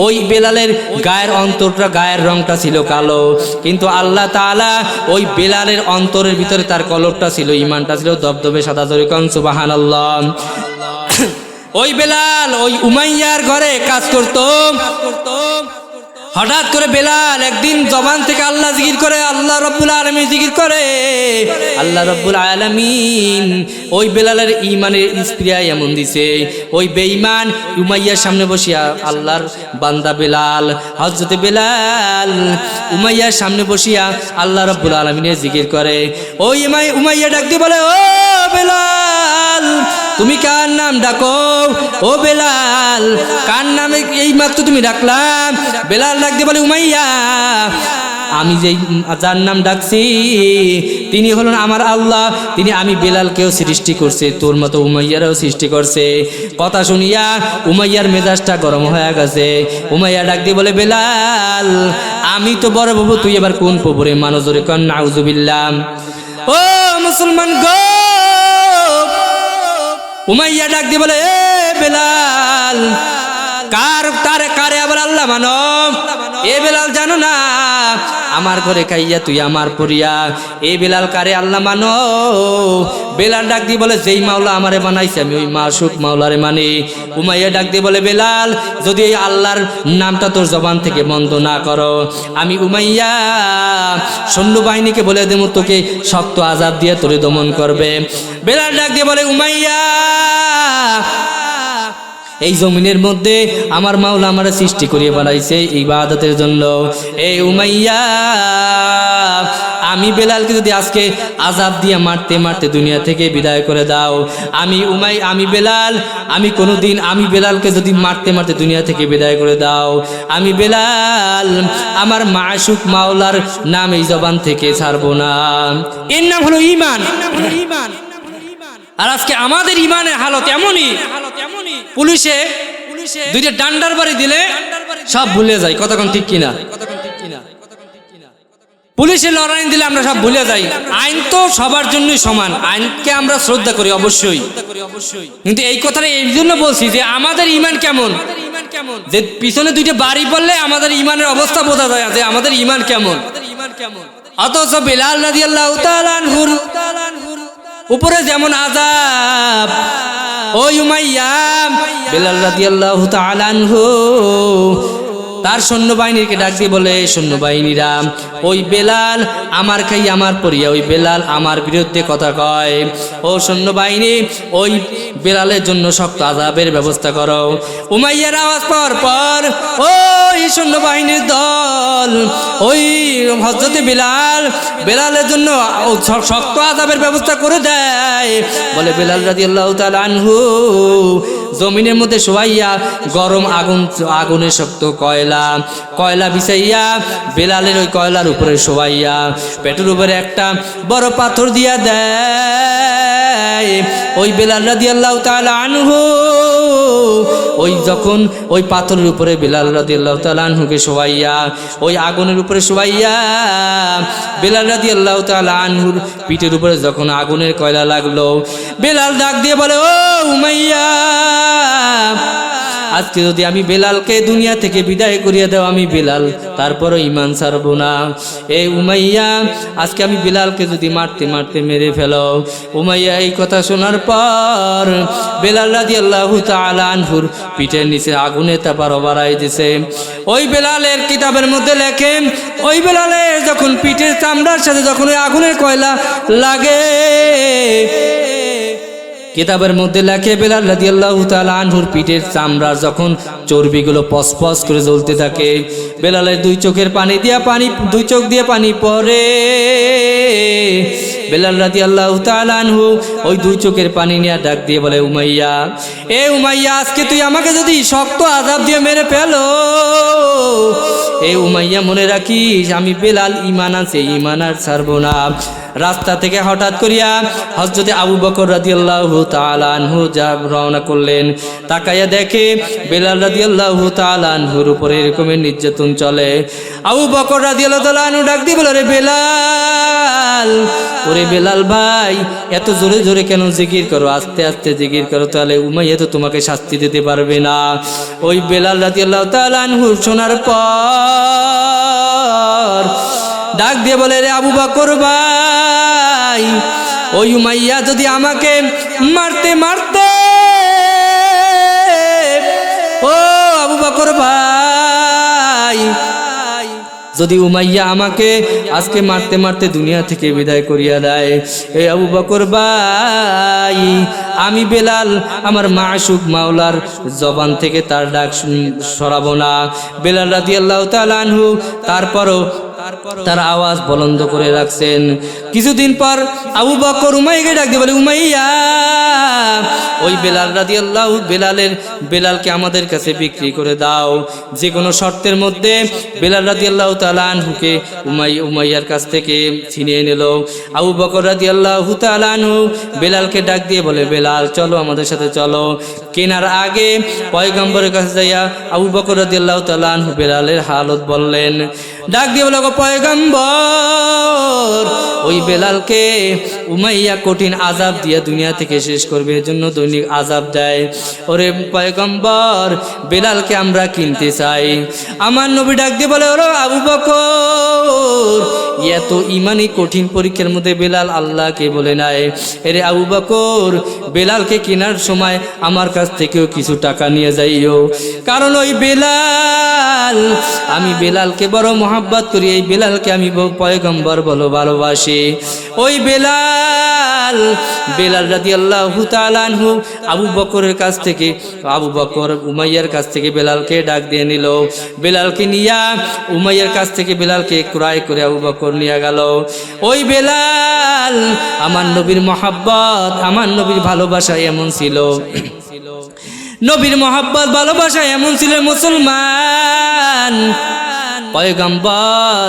ওই বেলালের গায়ের অন্তরটা, গায়ের রংটা ছিল কালো, কিন্তু আল্লাহ তাআলা ওই বেলালের অন্তরের ভিতরে তার কলবটা ছিল, ঈমানটা ছিল দবদবে সাদা। জোরে কোন সুবহানাল্লাহ। ওই বেলাল ওই উমাইয়ার ঘরে কাজ করতো। হঠাৎ করে বেলাল একদিন জবান থেকে আল্লাহ জিকির করে, আল্লাহ রব্বুল আলামিন জিকির করে। আল্লাহ রব্বুল আলামিন ওই বেলালের ঈমানের স্প্রিয়া এমন দিছে, ওই বেঈমান উমাইয়ার সামনে বসিয়া আল্লাহর বান্দা বেলাল, হযরতে বেলাল উমাইয়ার সামনে বসিয়া আল্লাহ রব্বুল আলামিনের জিকির করে। ওই উমাইয়া ডাক দিয়ে বলে, ও বেলাল তুমি কার নাম ডাকো? ও বেলাল কার নামে এই মাত্র তুমি ডাকলাম? বেলাল ডাক দিয়ে বলে, উমাইয়া আমি যেই যার নাম ডাকছি তিনি হলেন আমার আল্লাহ, তিনি আমি বেলালকেও সৃষ্টি করছে, তোর মতো উমাইয়ারও সৃষ্টি করছে। কথা শুনিয়া উমাইয়ার মেজাজটা গরম হয়ে গেছে। উমাইয়া ডাক দিয়ে বলে, বেলাল আমি তো বড় বাবু, তুই এবার কোন প্রভুরে মানুষ ধরে কর নাউজুবিল্লাহ। ও মুসলমান গো, উমাইয়া ডাক দিয়ে বলে, এ বেলাল কারে আবার আল্লাহ মানো? এ বেলাল জানো না আমার ঘরে খাইয়া তুই আমার পরিয়া, এ বেলাল কারে আল্লাহ মানো? বেলাল ডাক দিয়ে বলে, যেই মাওলা আমারে বানাইছে আমি ওই মাসুক মাওলারে মানি। উমাইয়া ডাক দিয়ে বলে, বেলাল যদি এই আল্লাহর নামটা তোর জবান থেকে বন্ধ না করো, আমি উমাইয়া সৈন্যবাহিনীকে বলে দেবো তোকে শক্ত আযাব দিয়ে তোরে দমন করবে। বেলাল ডাক দিয়ে বলে, উমাইয়া এই জমিনের মধ্যে আমার মাওলা আমারে সৃষ্টি করিয়ে বানাইছে ইবাদতের জন্য। এই উমাইয়া আমি বেলালকে যদি আজকে আযাব দিয়ে মারতে মারতে দুনিয়া থেকে বিদায় করে দাও, আমি বেলাল কোনোদিন আমি বেলালকে যদি মারতে মারতে দুনিয়া থেকে বিদায় করে দাও, আমি বেলাল আমার মাসুক মাওলার নাম এই জবান থেকে ছাড়বো না। এর নাম হলো ঈমান। আর আজকে আমাদের ঈমানের হালত এমনই, পুলিশে দুইটা ডান্ডার বাড়ি দিলে সব ভুলে যায়। কতক্ষণ ঠিক কিনা? পুলিশে লড়াই দিলে আমরা সব ভুলে যাই। আইন তো সবার জন্যই সমান, আইনকে আমরা শ্রদ্ধা করি অবশ্যই, কিন্তু এই কথাটা এই জন্য বলছি যে আমাদের ঈমান কেমন, যে পিছনে দুইটা বাড়ি পড়লে আমাদের ঈমানের অবস্থা বোঝা যায় যে আমাদের ঈমান কেমন। অথচ বেলাল রাদিয়াল্লাহু তাআলা আনহুর উপরে যেমন আযাব, ওই উমাইয়া বেলাল রাদিয়াল্লাহু তাআলা আনহু তার সৈন্যবাহিনীকে ডাক দিয়ে বলে, সৈন্যবাহিনীরা ওই বেলাল আমার খাই আমার পরিয়া, ওই বেলাল আমার বিরুদ্ধে কথা কয়, ও সৈন্যবাহিনী ওই বেলালের জন্য শক্ত আযাবের ব্যবস্থা করো। উমাইয়ার আওয়াজ পাওয়ার পর ওই সৈন্যবাহিনীর দল ওই হযরতে বেলালের জন্য শক্ত আযাবের ব্যবস্থা করে দেয়। বলে বেলাল রাদিয়াল্লাহু তাআলা আনহু জমিনের মধ্যে শোয়াইয়া গরম আগুনের শক্ত কয়লা বিছাইয়া বেলালের ওই কয়লার উপরে শোয়াইয়া পেটের উপরে একটা বড় পাথর দিয়া দেয়। ওই বেলাল রাদিয়াল্লাহু তাআলা আনহু ওই যখন ওই পাথরের উপরে বেলাল রাদিয়াল্লাহু তাআলা আনহুকে শোয়াইয়া ওই আগুনের উপরে শোয়াইয়া বেলাল রাদিয়াল্লাহু তাআলা আনহুর পিঠের উপরে যখন আগুনের কয়লা লাগলো, বেলাল ডাক দিয়ে বলে, ও উমাইয়া আজকে যদি আমি বেলালকে দুনিয়া থেকে বিদায় করিয়ে দাও, আমি বেলাল তারপরও ঈমান ছাড়বো না। এই উমাইয়া আজকে আমি বেলালকে যদি মারতে মারতে মেরে ফেলো। উমাইয়া এই কথা শোনার পর বেলাল রাদিয়াল্লাহু তাআলা আনহুর পিঠের নিচে আগুনে তাপার বাড়াই দিছে। ওই বেলালের কিতাবের মধ্যে লেখে, ওই বেলালের যখন পিঠের চামড়ার সাথে যখন ওই আগুনের কয়লা লাগে, কিতাবের মধ্যে লেখে বেলাল রাদিয়াল্লাহু তাআলা আনহুর পিঠের চামড়ার যখন চর্বিগুলো পসপস করে জ্বলতে থাকে, বেলালের দুই চোখ দিয়ে পানি পড়ে। বেলাল রাদিয়াল্লাহু তাআলা আনহু ওই দুই চোখের পানি নিয়ে ডাক দিয়ে বলে, উমাইয়া এ উমাইয়া আজকে তুই আমাকে যদি শক্ত আযাব দিয়ে মেরে ফেলো, এ উমাইয়া মনে রাখিস আমি বেলাল ঈমান আছে, ঈমান আর ছাড়বো না। রাস্তা থেকে হঠাৎ করিয়া হযরতে আবু বকর রাদিয়াল্লাহু তাআলা আনহু রওনা করলেন। তাকাইয়া দেখে বেলাল রাদিয়াল্লাহু তাআলা আনহুর উপরে এরকমের নির্যাতন চলে। আবু বকর রাদিয়াল্লাহু তাআলা আনহু ডাক দিয়ে বলে, রে বেলাল, ওরে বেলাল ভাই এত জোরে জোরে কেন জিকির করো? আস্তে আস্তে জিকির করো, তাহলে উমাইয়া তো তোমাকে শাস্তি দিতে পারবে না। ওই বেলাল রাদিয়াল্লাহু তাআলা আনহু শোনার পর ডাক দিয়ে বলে, রে আবু বকর ভাই, ওই উমাইয়া যদি আমাকে মারতে মারতে বকর ভাই, যদি উমাইয়া আমাকে আজকে মারতে মারতে দুনিয়া থেকে বিদায় করিয়া দেয়, এই আবু বকর ভাই, আমি বেলাল আমার মাশউক মাওলার জবান থেকে তার ডাক সরাবো না। বেলাল রাদিয়াল্লাহু তাআলা আনহু তারপরও তার আওয়াজ বলন্দ করে রাখছেন। কিছুদিন পর আবু বকর উমাইয়াকে ডাক দিয়ে বলে, উমাইয়া, ওই বেলাল রাদিয়াল্লাহু বেলালকে আমাদের কাছে বিক্রি করে দাও। যে কোনো শর্তের মধ্যে বেলাল রাদিয়াল্লাহু তাআলা আনহুকে উমাইয়ার কাছ থেকে ছিনিয়ে নিল। আবু বকর রাদিয়াল্লাহু তাআলা আনহু বেলালকে ডাক দিয়ে বলে, বেলাল চলো আমাদের সাথে চলো। কেনার আগে পয়গম্বরের কাছে যাইয়া আবু বকর রাদিয়াল্লাহু তাআলা আনহু বেলালের হালত বললেন। ডাক দিয়ে বলে, পয়গম্বর, ওই বেলালকে উমাইয়া কঠিন আযাব দিয়ে দুনিয়া থেকে শেষ করবে, এজন্য দৈনিক আযাব দেয়। ওরে পয়গম্বর, বেলালকে আমরা কিনতে চাই। আমার নবী ডাক দিয়ে বলে, ওরে আবু বকর, এত ইমানি কঠিন পরীক্ষার মধ্যে বেলাল আল্লাহকে বলে নাই। এরে আবু বকর, বেলালকে কেনার সময় আমার কাছ থেকেও কিছু টাকা নিয়ে যাইও, কারণ ওই বেলাল, আমি বেলালকে বড় মহব্বত করি, এই বেলালকে আমি পয়গম্বর বলো ভালোবাসি। ওই বেলাল রাদিয়াল্লাহু তাআলা আনহু আবু বকরের কাছ থেকে, আবু বকর উমাইয়ার কাছ থেকে বেলালকে ডাক দিয়ে নিল। বেলালকে নিয়া উমাইয়ার কাছ থেকে বেলালকে ক্রয় করে আবু বকর নিয়ে গেল। ওই বেলাল, আমার নবীর মহব্বত, আমার নবীর ভালোবাসা এমন ছিল, নবীর মহব্বত ভালোবাসা এমন ছিল, মুসলমান পয়গম্বর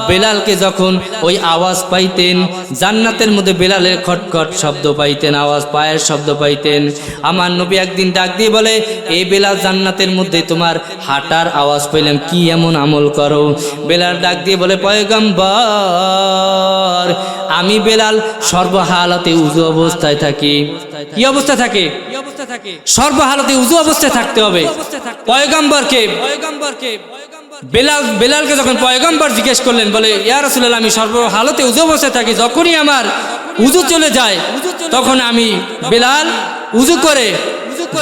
বেলালকে যখন ওই আওয়াজ পাইতেন, জান্নাতের মধ্যে বেলালের খটখট শব্দ পাইতেন, আওয়াজ পায়ের শব্দ পাইতেন। আমার নবী একদিন ডাক দিয়ে বলে, এই বেলাল, জান্নাতের মধ্যে তোমার হাঁটার আওয়াজ পাইলাম, কি এমন আমল করো? বেলাল ডাক দিয়ে বলে, পয়গম্বর, আমি বেলাল সর্বহালতে উযু অবস্থায় থাকি। কি অবস্থা থাকে? সর্বহালতে উযু অবস্থায় থাকতে হবে। পয়গম্বরকে বেলালকে যখন পয়গম্বর জিজ্ঞেস করলেন, বলে, ইয়া রাসূলুল্লাহ, আমি সর্বহালতে উযু অবস্থায় থাকি, যখনই আমার উযু চলে যায় তখন আমি বেলাল উযু করে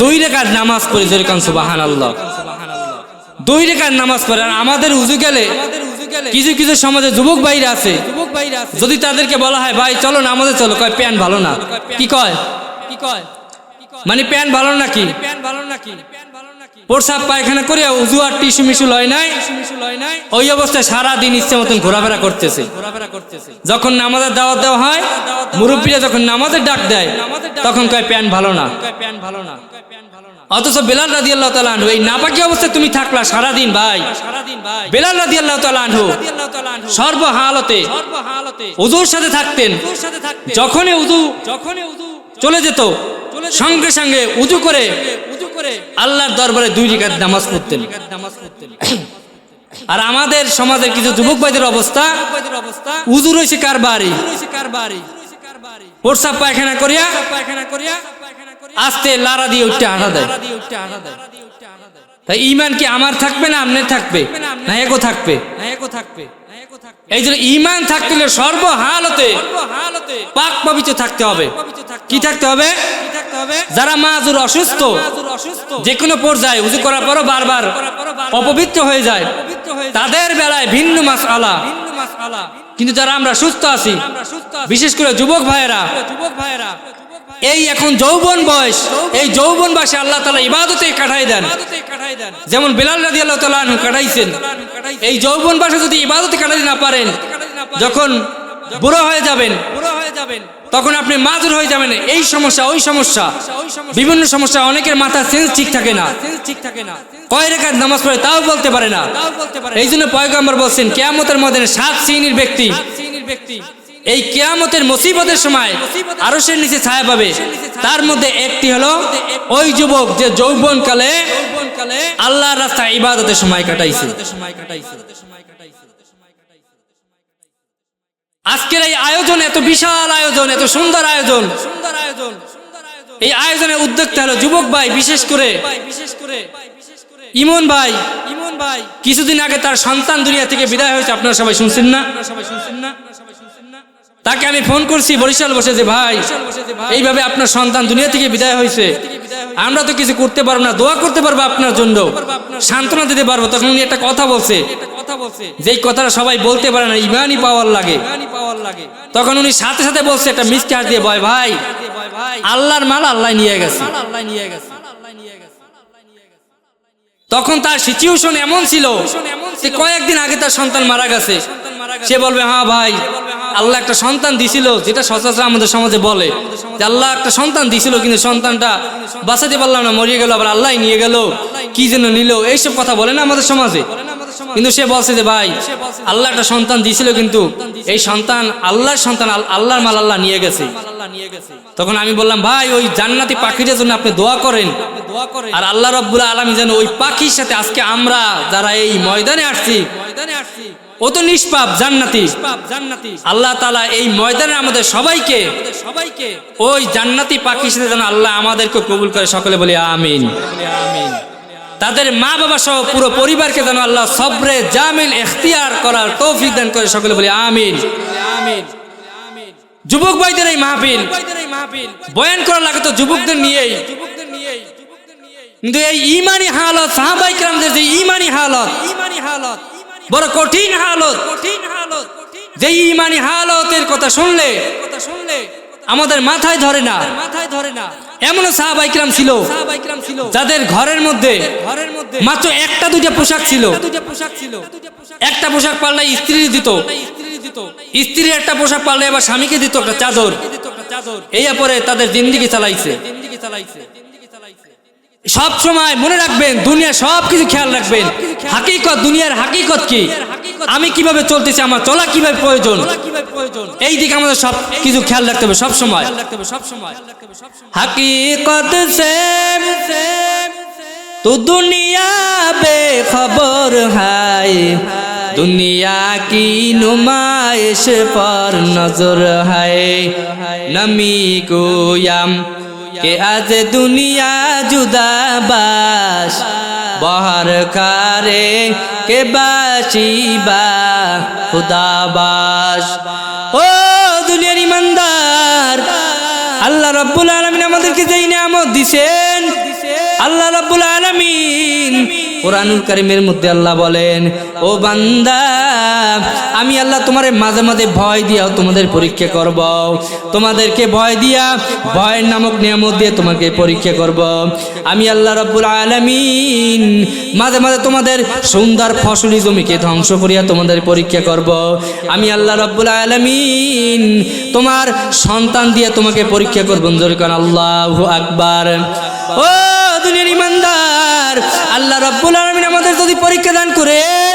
2 রাকাত নামাজ পড়ি। যেরকম সুবহানাল্লাহ, 2 রাকাত নামাজ পড়ে। আর আমাদের উযু গেলে কিছু কিছু সমাজে যুবক ভাইরা আছে, যদি তাদেরকে বলা হয়, ভাই চলো নামাজে চলো, কয় প্যান ভালো না। কি কয়? মানে প্যান ভালো নাকি? প্রসাব পায়খানা করে উযু আর টিস্যু মিশু লয় নাই, ওই অবস্থায় সারাদিন ইচ্ছে মতন ঘোরাফেরা করতেছে। যখন নামাজের দাওয়াত দেওয়া হয়, মুরব্বীরা যখন নামাজের ডাক দেয়, তখন কয় প্যান ভালো না। অথচ বেলাল রাদিয়াল্লাহু তাআলা আনহু এই নাপাকি অবস্থায় তুমি থাকলা সারাদিন। ভাই, বেলাল রাদিয়াল্লাহু তাআলা আনহু সর্বহালতে উযুর সাথে থাকতেন। যখনই উযু চলে যেত, সঙ্গে সঙ্গে উযু করে আল্লাহর দরবারে 2 রাকাত নামাজ পড়তেন। আর আমাদের সমাজের কিছু যুবক ভাইদের অবস্থা, উযু রইছে কার বাড়ি, প্রসাব পায়খানা করিয়া আস্তে লারা দিয়ে উঠতে হাঁটা দেয়। তাই ঈমান কি আমার থাকবে না আপনার থাকবে? না একও থাকবে। এই জন্য ঈমান থাকতে হলে সর্বহালতে পাক পবিত্র থাকতে হবে। কি থাকতে হবে? যারা মাজুর অসুস্থ, যে কোনো পর্যায়ে উযু করার পরও বারবার অপবিত্র হয়ে যায়, তাদের বেলায় ভিন্ন মাসআলা। কিন্তু যারা আমরা সুস্থ আছি, বিশেষ করে যুবক ভাইয়েরা, এই এখন যৌবন বয়স, এই যৌবন বয়সে আল্লাহ তাআলা ইবাদতে কাটাই দেন, যেমন বেলাল রাদিয়াল্লাহু তাআলা আনহু কাটাইছেন। এই যৌবন বয়সে যদি ইবাদতে কাটাতে না পারেন, যখন বুড়ো হয়ে যাবেন তখন আপনি মাজুর হয়ে যাবেন। এই সমস্যা, ওই সমস্যা, বিভিন্ন সমস্যা। অনেকের মাথা সেন্স ঠিক থাকে না, কয় রাকাত নামাজ পড়ে তাও বলতে পারে না। এই জন্য পয়গম্বর বলছেন, কিয়ামতের ময়দানে 7 শ্রেণীর ব্যক্তি এই কিয়ামতের মুসিবতের সময় আরশের নিচে ছায়া পাবে। তার মধ্যে একটি হলো ওই যুবক যে যৌবনকালে আল্লাহর রাস্তায় ইবাদতের সময় কাটাইছে। আজকের এই আয়োজন, এত বিশাল আয়োজন, এত সুন্দর আয়োজন, এই আয়োজনের উদ্যোক্তা হলো যুবক ভাই, বিশেষ করে ইমন ভাই। কিছুদিন আগে তার সন্তান দুনিয়া থেকে বিদায় হয়েছে, আপনারা সবাই শুনছেন না? তাকে আমি ফোন করছি বরিশাল বসে, যে ভাই এইভাবে আপনার সন্তান দুনিয়া থেকে বিদায় হয়েছে, আমরা তো কিছু করতে পারবো না, দোয়া করতে পারবো আপনার জন্য, সান্ত্বনা দিতে পারবো। তখন উনি একটা কথা বলছে, যেই কথাটা সবাই বলতে পারে না, ইমানই পাওয়ার লাগে। তখন উনি সাথে সাথে বলছে একটা মিষ্টি হাসি দিয়ে, ভয় ভাই আল্লাহর মাল আল্লাহ নিয়ে গেছে। তখন তার সিচুয়েশন এমন ছিল যে কয়েকদিন আগে তার সন্তান মারা গেছে। সে বলবে হ্যাঁ ভাই আল্লাহ একটা সন্তান দিছিল, যেটা সচরাচর আমাদের সমাজে বলে যে আল্লাহ একটা সন্তান দিছিল, কিন্তু সন্তানটা বাঁচাতে পারলাম না, মরিয়ে গেল, আবার আল্লাহ নিয়ে গেল, কি যেন নিল, এইসব কথা বলে না আমাদের সমাজে। কিন্তু সে বলছে যে ভাই আল্লাহ একটা সন্তান দিছিল, কিন্তু এই সন্তান আল্লাহর সন্তান, আল্লাহর মাল আল্লাহ নিয়ে গেছে। তখন আমি বললাম ভাই ওই জান্নাতি পাখিটার জন্য আপনি দোয়া করেন, আর আল্লাহ রাব্বুল আলামিন যেন ওই পাখির সাথে আজকে আমরা যারা এই ময়দানে আসছি, ও তো নিষ্পাপ জান্নাতি, আল্লাহ তাআলা এই ময়দানে আমাদের সবাইকে ওই জান্নাতি পাখির সাথে যেন আল্লাহ আমাদেরকে কবুল করে। সকলে বলি আমিন। তাদের মা বাবা সহ পুরো পরিবারকে যেন আল্লাহ সবরে জামিল ইখতিয়ার করার তৌফিক দান করে। সকলে বলি আমিন। যুবক ভাইদের এই মাহফিল বয়ান করা লাগে তো যুবকদের নিয়েই, কিন্তু এই ইমানি হালত সাহাবায়ে কেরামদের যে ইমানি হালত বড় কঠিন হালত, যে ইমানি হালতের কথা শুনলে আমাদের মাথায় ধরে না। এমনও সাহাবায়ে কেরাম ছিল যাদের ঘরের মধ্যে মাত্র একটা দুইটা পোশাক ছিল, একটা পোশাক পাল্লা স্ত্রী দিত, স্ত্রীর একটা পোশাক পাল্লা এবার স্বামীকে দিত একটা চাদর, এই পরে তাদের জিন্দেগি চালাইছে। সব সময় মনে রাখবেন, দুনিয়া সবকিছু খেয়াল রাখবেন, হাকিকত, দুনিয়ার হাকিকত কি, আমি কিভাবে চলতেছি, আমার চলা কিভাবে প্রয়োজন, এই দিকে আমাদের সব কিছু খেয়াল রাখতে হবে সব সময়। হাকিকত সে তো দুনিয়া বেখবর হায়, दुनिया की नुमाइश पर नजर है, नमी गोयाम के आज दुनिया जुदा बाश, बाहर खारे के बाशिबा खुदा बाश। ओ दुनियार ईमानदार, আল্লাহ রাব্বুল আলামিন আমাদেরকে যেই নিয়ামত দিবেন, আল্লাহ রাব্বুল আলামিন কুরআনুল কারীমের মধ্যে আল্লাহ বলেন, ও বান্দা আমি আল্লাহ তোমারে মাঝে মাঝে ভয় দিয়াও তোমাদের পরীক্ষা করব, তোমাদেরকে ভয় দিয়া ভয়ের নামক নিয়ামত দিয়ে তোমাকে পরীক্ষা করব। আমি আল্লাহ রাব্বুল আলামিন মাঝে মাঝে তোমাদের সুন্দর ফসলি জমিকে ধ্বংস করিয়া তোমাদের পরীক্ষা করব। আমি আল্লাহ রাব্বুল আলামিন তোমার সন্তান দিয়ে তোমাকে পরীক্ষা করব। জোরে কোন আল্লাহু আকবার। ও দুনিয়ার ইমানদার, আল্লাহ রাব্বুল আলামিন আমাদের যদি পরীক্ষা দান করেন,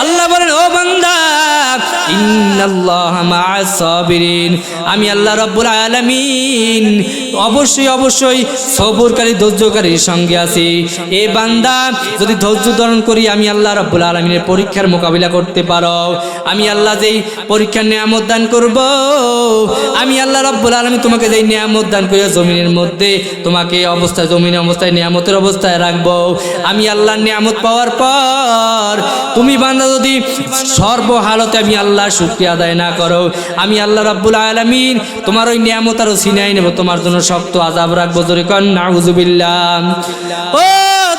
আল্লাহ বলেন ও বান্দা ইন্নাল্লাহা মা'আস সাবিরিন, আমি আল্লাহ রাব্বুল আলামিন অবশ্যই অবশ্যই সবরকারী ধৈর্যকারীর সঙ্গে আছি। এ বান্দা যদি ধৈর্য ধারণ করি আমি আল্লাহ রাব্বুল আলামিনের পরীক্ষার মোকাবিলা করতে পারো, আমি আল্লাহ যেই পরীক্ষার নিয়ামত দান করব, আমি আল্লাহ রাব্বুল আলামিন তোমাকে যেই নিয়ামত দান করে জমিনের মধ্যে তোমাকে অবস্থায় জমিনের অবস্থায় নিয়ামতের অবস্থায় রাখবো, আমি আল্লাহর নিয়ামত পাওয়ার পর তুমি বান্দা যদি সর্বহালতে আমি আল্লাহর শুকরিয়া আদায় না করো, আমি আল্লাহ রাব্বুল আলামিন তোমার ওই নিয়ামত আরো ছিনাই নেব, তোমার জন্য শক্ত আযাব রাখবো। জোরে কোন নাউযুবিল্লাহ। ও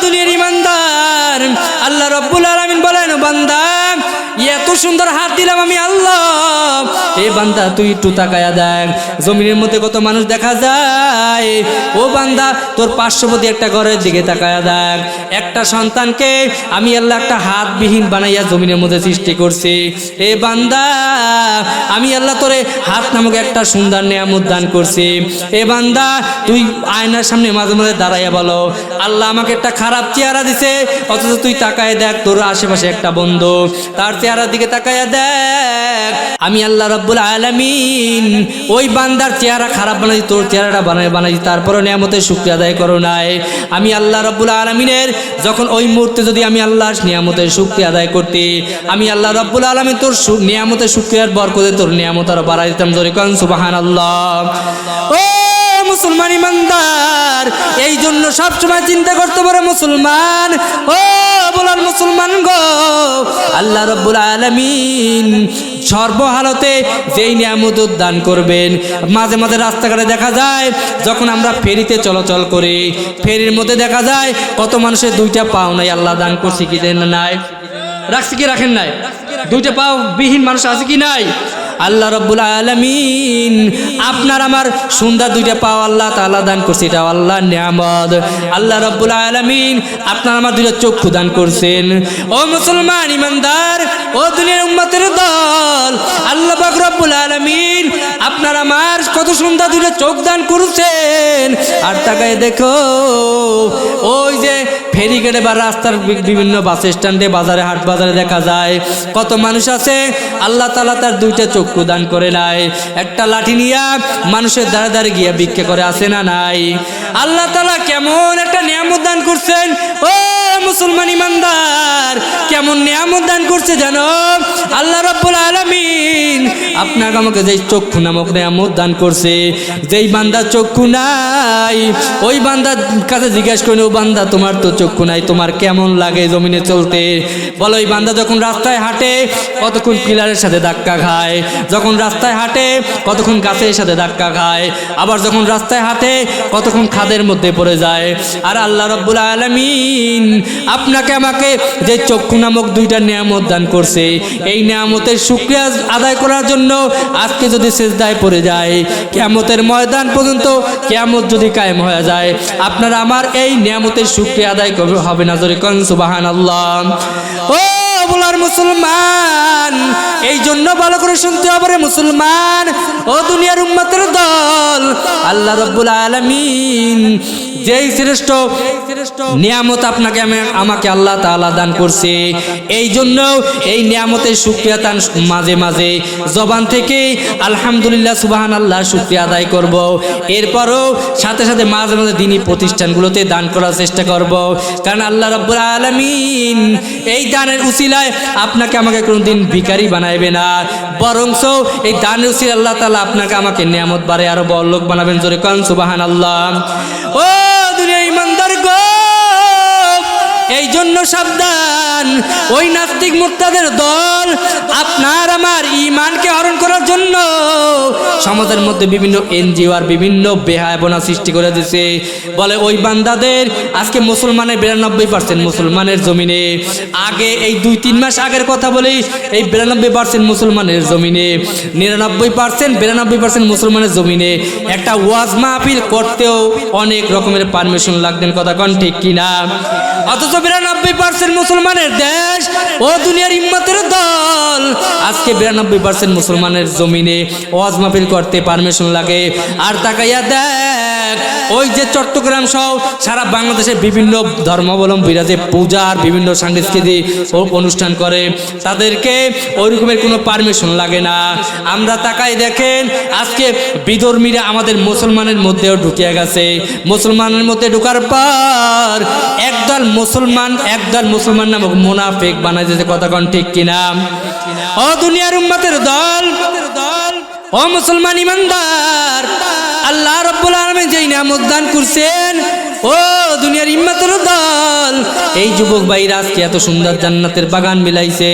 দুনিয়ার ইমানদার, আল্লাহ রাব্বুল আলামিন বলেন বান্দা এত সুন্দর হাত দিলাম আমি আল্লাহ, এ বান্দা তুই একটু তাকায়া দেখ জমিনের মধ্যে কত মানুষ দেখা যায়। ও বান্দা তোর পার্শ্ববর্তী একটা ঘরের দিকে তাকায়া দেখ, একটা সন্তানকে আমি আল্লাহ একটা হাতবিহীন বানাইয়া জমিনের মধ্যে সৃষ্টি করছি। এ বান্দা আমি আল্লাহ তোরে হাত নামক একটা সুন্দর নিয়ামত দান করছি। এ বান্দা তুই আয়নার সামনে মাঝে মাঝে দাঁড়াইয়া বলো আল্লাহ আমাকে একটা খারাপ চেহারা দিছে, অথচ তুই তাকায় দেখ তোর আশেপাশে একটা বন্ধু, তার চেহারার দিকে তাকায়া দেখ আমি আল্লাহ রাব্বুল আলামিন ওই বান্দার চেহারা খারাপ বানাই, তোর চেহারাটা বানাই, তারপরে নিয়ামতের শুকরিয়া আদায় করো নাই। আমি আল্লাহ রাব্বুল আলামিনের যখন ওই মুহূর্তে যদি আমি আল্লাহর নিয়ামতের শুকরিয়া আদায় করতে, আমি আল্লাহ রাব্বুল আলামিন তোর নিয়ামতের শুকরিয়ার বরকতে তোর নিয়ামত আরো বাড়াই দিতাম। জোরে কোন সুবহানাল্লাহ। ও মুসলমান ইমানদার, এই জন্য সবসময় চিন্তা করতে পারে মুসলমান, ও বলার মুসলমান গো, আল্লাহ রাব্বুল আলামিন সর্বহালতে যেই নিয়ামত দান করবেন। মাঝে মাঝে রাস্তাঘাটে দেখা যায় যখন আমরা ফেরিতে চলাচল করি, ফেরির মধ্যে দেখা যায় কত মানুষের দুইটা পাও নাই, আল্লাহ দান করছে কি দেন নাই, রাখছে কি রাখেন নাই, দুইটা পাও বিহীন মানুষ আছে কি নাই? আল্লাহ রাব্বুল আলামিন আপনার আমার সুন্দর দুইটা পাও আল্লাহ তাআলা দান করছে, এটা আল্লাহর নিয়ামত। আল্লাহ রাব্বুল আলামিন আপনার আমার দুইটা চক্ষু দান করছেন। ও মুসলমান ইমানদার, ও দুনিয়ার উম্মতের দল, আল্লাহ পাক রব্বুল আলামিন আপনার আমার কত সুন্দর দুইটা চোখ দান করছেন। আর তাকায় দেখো ওই যে ফেরিঘাটে বা রাস্তার বিভিন্ন বাস স্ট্যান্ডে, বাজারে, হাট বাজারে দেখা যায় কত মানুষ আছে আল্লাহ তাআলা তার দুইটা চক্ষু দান করে নাই, একটা লাঠি নিয়ে মানুষের দ্বারে দ্বারে গিয়ে ভিক্ষা করে, আছে না নাই? আল্লাহ তাআলা কেমন একটা নিয়ামত দান করছেন ও মুসলমান ইমানদার, কেমন নিয়ামত দান করছে জানো? আল্লাহ রাব্বুল আলামিন আপনাকে আমাকে যেই চক্ষু নামক নিয়ামত দান করছে, যেই বান্দার চক্ষু নাই ওই বান্দার কাছে জিজ্ঞাসা করেন, ও বান্দা তোমার তো চক্ষু নাই, তোমার কেমন লাগে জমিনে চলতে? বলো, ওই বান্দা যখন রাস্তায় হাঁটে কতক্ষণ পিলারের সাথে ধাক্কা খায়, যখন রাস্তায় হাঁটে কতক্ষণ গাছের সাথে ধাক্কা খায়, আবার যখন রাস্তায় হাঁটে কতক্ষণ খাদের মধ্যে পড়ে যায়। আর আল্লাহ রাব্বুল আলামিন আপনাকে আমাকে যে চক্ষু নামক দুইটা নিয়ামত দান করছে, এই নিয়ামতের শুকরিয়া আদায় করার জন্য আজকে যদি সিজদায় পড়ে যায়, কিয়ামতের ময়দান পর্যন্ত কিয়ামত যদি কায়েম হয়ে যায়, আপনারা আমার এই নিয়ামতের শুকরিয়া আদায় করবে হবে না? জোরে কোন সুবহানাল্লাহ। ও বলার মুসলমান, এই জন্য ভালো করে শুনতে হবে রে মুসলমান, ও দুনিয়ার উম্মতের দল, আল্লাহ রাব্বুল আলামিন যেই শ্রেষ্ঠ নিয়ামত আপনাকে আমাকে আল্লাহ তাআলা দান করছে, এই জন্য এই নিয়ামতের শুকরিয়া তার মাঝে মাঝে জবান থেকে আলহামদুলিল্লাহ সুবহানাল্লাহ শুকরিয়া আদায় করব। এরপরও সাথে সাথে মাঝে মাঝে দ্বীনি প্রতিষ্ঠানগুলোতে দান করার চেষ্টা করব, কারণ আল্লাহ রাব্বুল আলামিন এই দানের উসিলায় আপনাকে আমাকে কোনোদিন ভিখারি বানাইবে না, বরংস এই দানের উসিলায় আল্লাহ তাআলা আপনাকে আমাকে নিয়ামত বাড়ে আরো বড় লোক বানাবেন। জোরে কোন সুবহানাল্লাহ। ও দুনিয়ার ইমানদার গো, এই জন্য সাবধান, ওই নাস্তিক মুরতাদের দল আপনার আমার ঈমানকে হরণ করার জন্য সমাজের মধ্যে বিভিন্ন এনজিও আর বিভিন্ন বেহায়াপনা সৃষ্টি করে দিয়েছে। বলে ওই বান্দাদের আজকে মুসলমানের 92% মুসলমানের জমিনে, আগে এই 2-3 মাস আগের কথা বলি, এই 92% মুসলমানের জমিনে 99% মুসলমানের জমিনে একটা ওয়াজ মাহফিল করতেও অনেক রকমের পারমিশন লাগতেন, কথা কোন ঠিক কিনা? অথচ 92% মুসলমানের দেশ, ও দুনিয়ার ইম্মতের দল, আজকে 92% মুসলমানের জমিনে ওয়াজ মাহফিল করতে পারমিশন লাগে। আর তাকাইয়া দেখ, ওই যে চট্টগ্রাম সহ সারা বাংলাদেশে বিভিন্ন ধর্মাবলম্বীরা যে পূজার বিভিন্ন সাংস্কৃতিক অনুষ্ঠান করে, তাদেরকে ওই রকমের কোনো পারমিশন লাগে না। আমরা তাকাই দেখেন আজকে বিধর্মীরা আমাদের মুসলমানের মধ্যেও ঢুকিয়ে গেছে। মুসলমানের মধ্যে ঢুকার পর একদল মুসলমান নামক মুনাফিক বানাই দিয়েছে, কথা কোন ঠিক কিনা? ও দুনিয়ার উম্মতের দল, ও মুসলমান ইমানদার, আল্লাহ রাব্বুল আলামিন যেই নিয়ামত দান করছেন, ও দুনিয়ার উম্মতের দল, এই যুবক ভাইরা আজকে এত সুন্দর জান্নাতের বাগান মিলাইছে।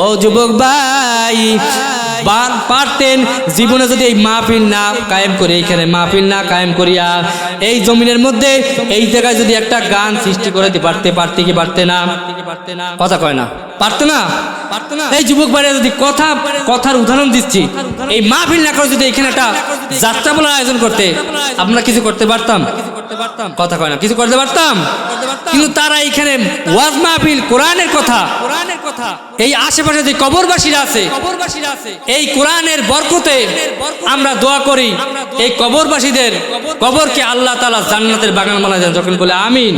ও যুবক ভাই, পারতেন জীবনে যদি এই মাহফিল না কায়েম করে, এইখানে মাহফিল না কায়েম করিয়া এই জমিনের মধ্যে এই জায়গায় যদি একটা গান সৃষ্টি করে পারতে কি পারতে না? কথা কয় না, পারতো না? এই যুবক ভাইরা যদি কথার উদাহরণ দিচ্ছি, এই মাহফিল না করে যদি এখানে একটা যাত্রা বলার আয়োজন করতে, আমরা কিছু করতে পারতাম? কথা কয় না, কিছু করতে পারতাম? কিন্তু তারা এইখানে ওয়াজ মাহফিল, কোরআনের কথা, এই আশেপাশে যে কবরবাসীরা আছে, এই কোরআনের বরকতে আমরা দোয়া করি এই কবরবাসীদের কবরকে আল্লাহ তাআলা জান্নাতের বাগান বানায় দেন। যখন বলে আমিন।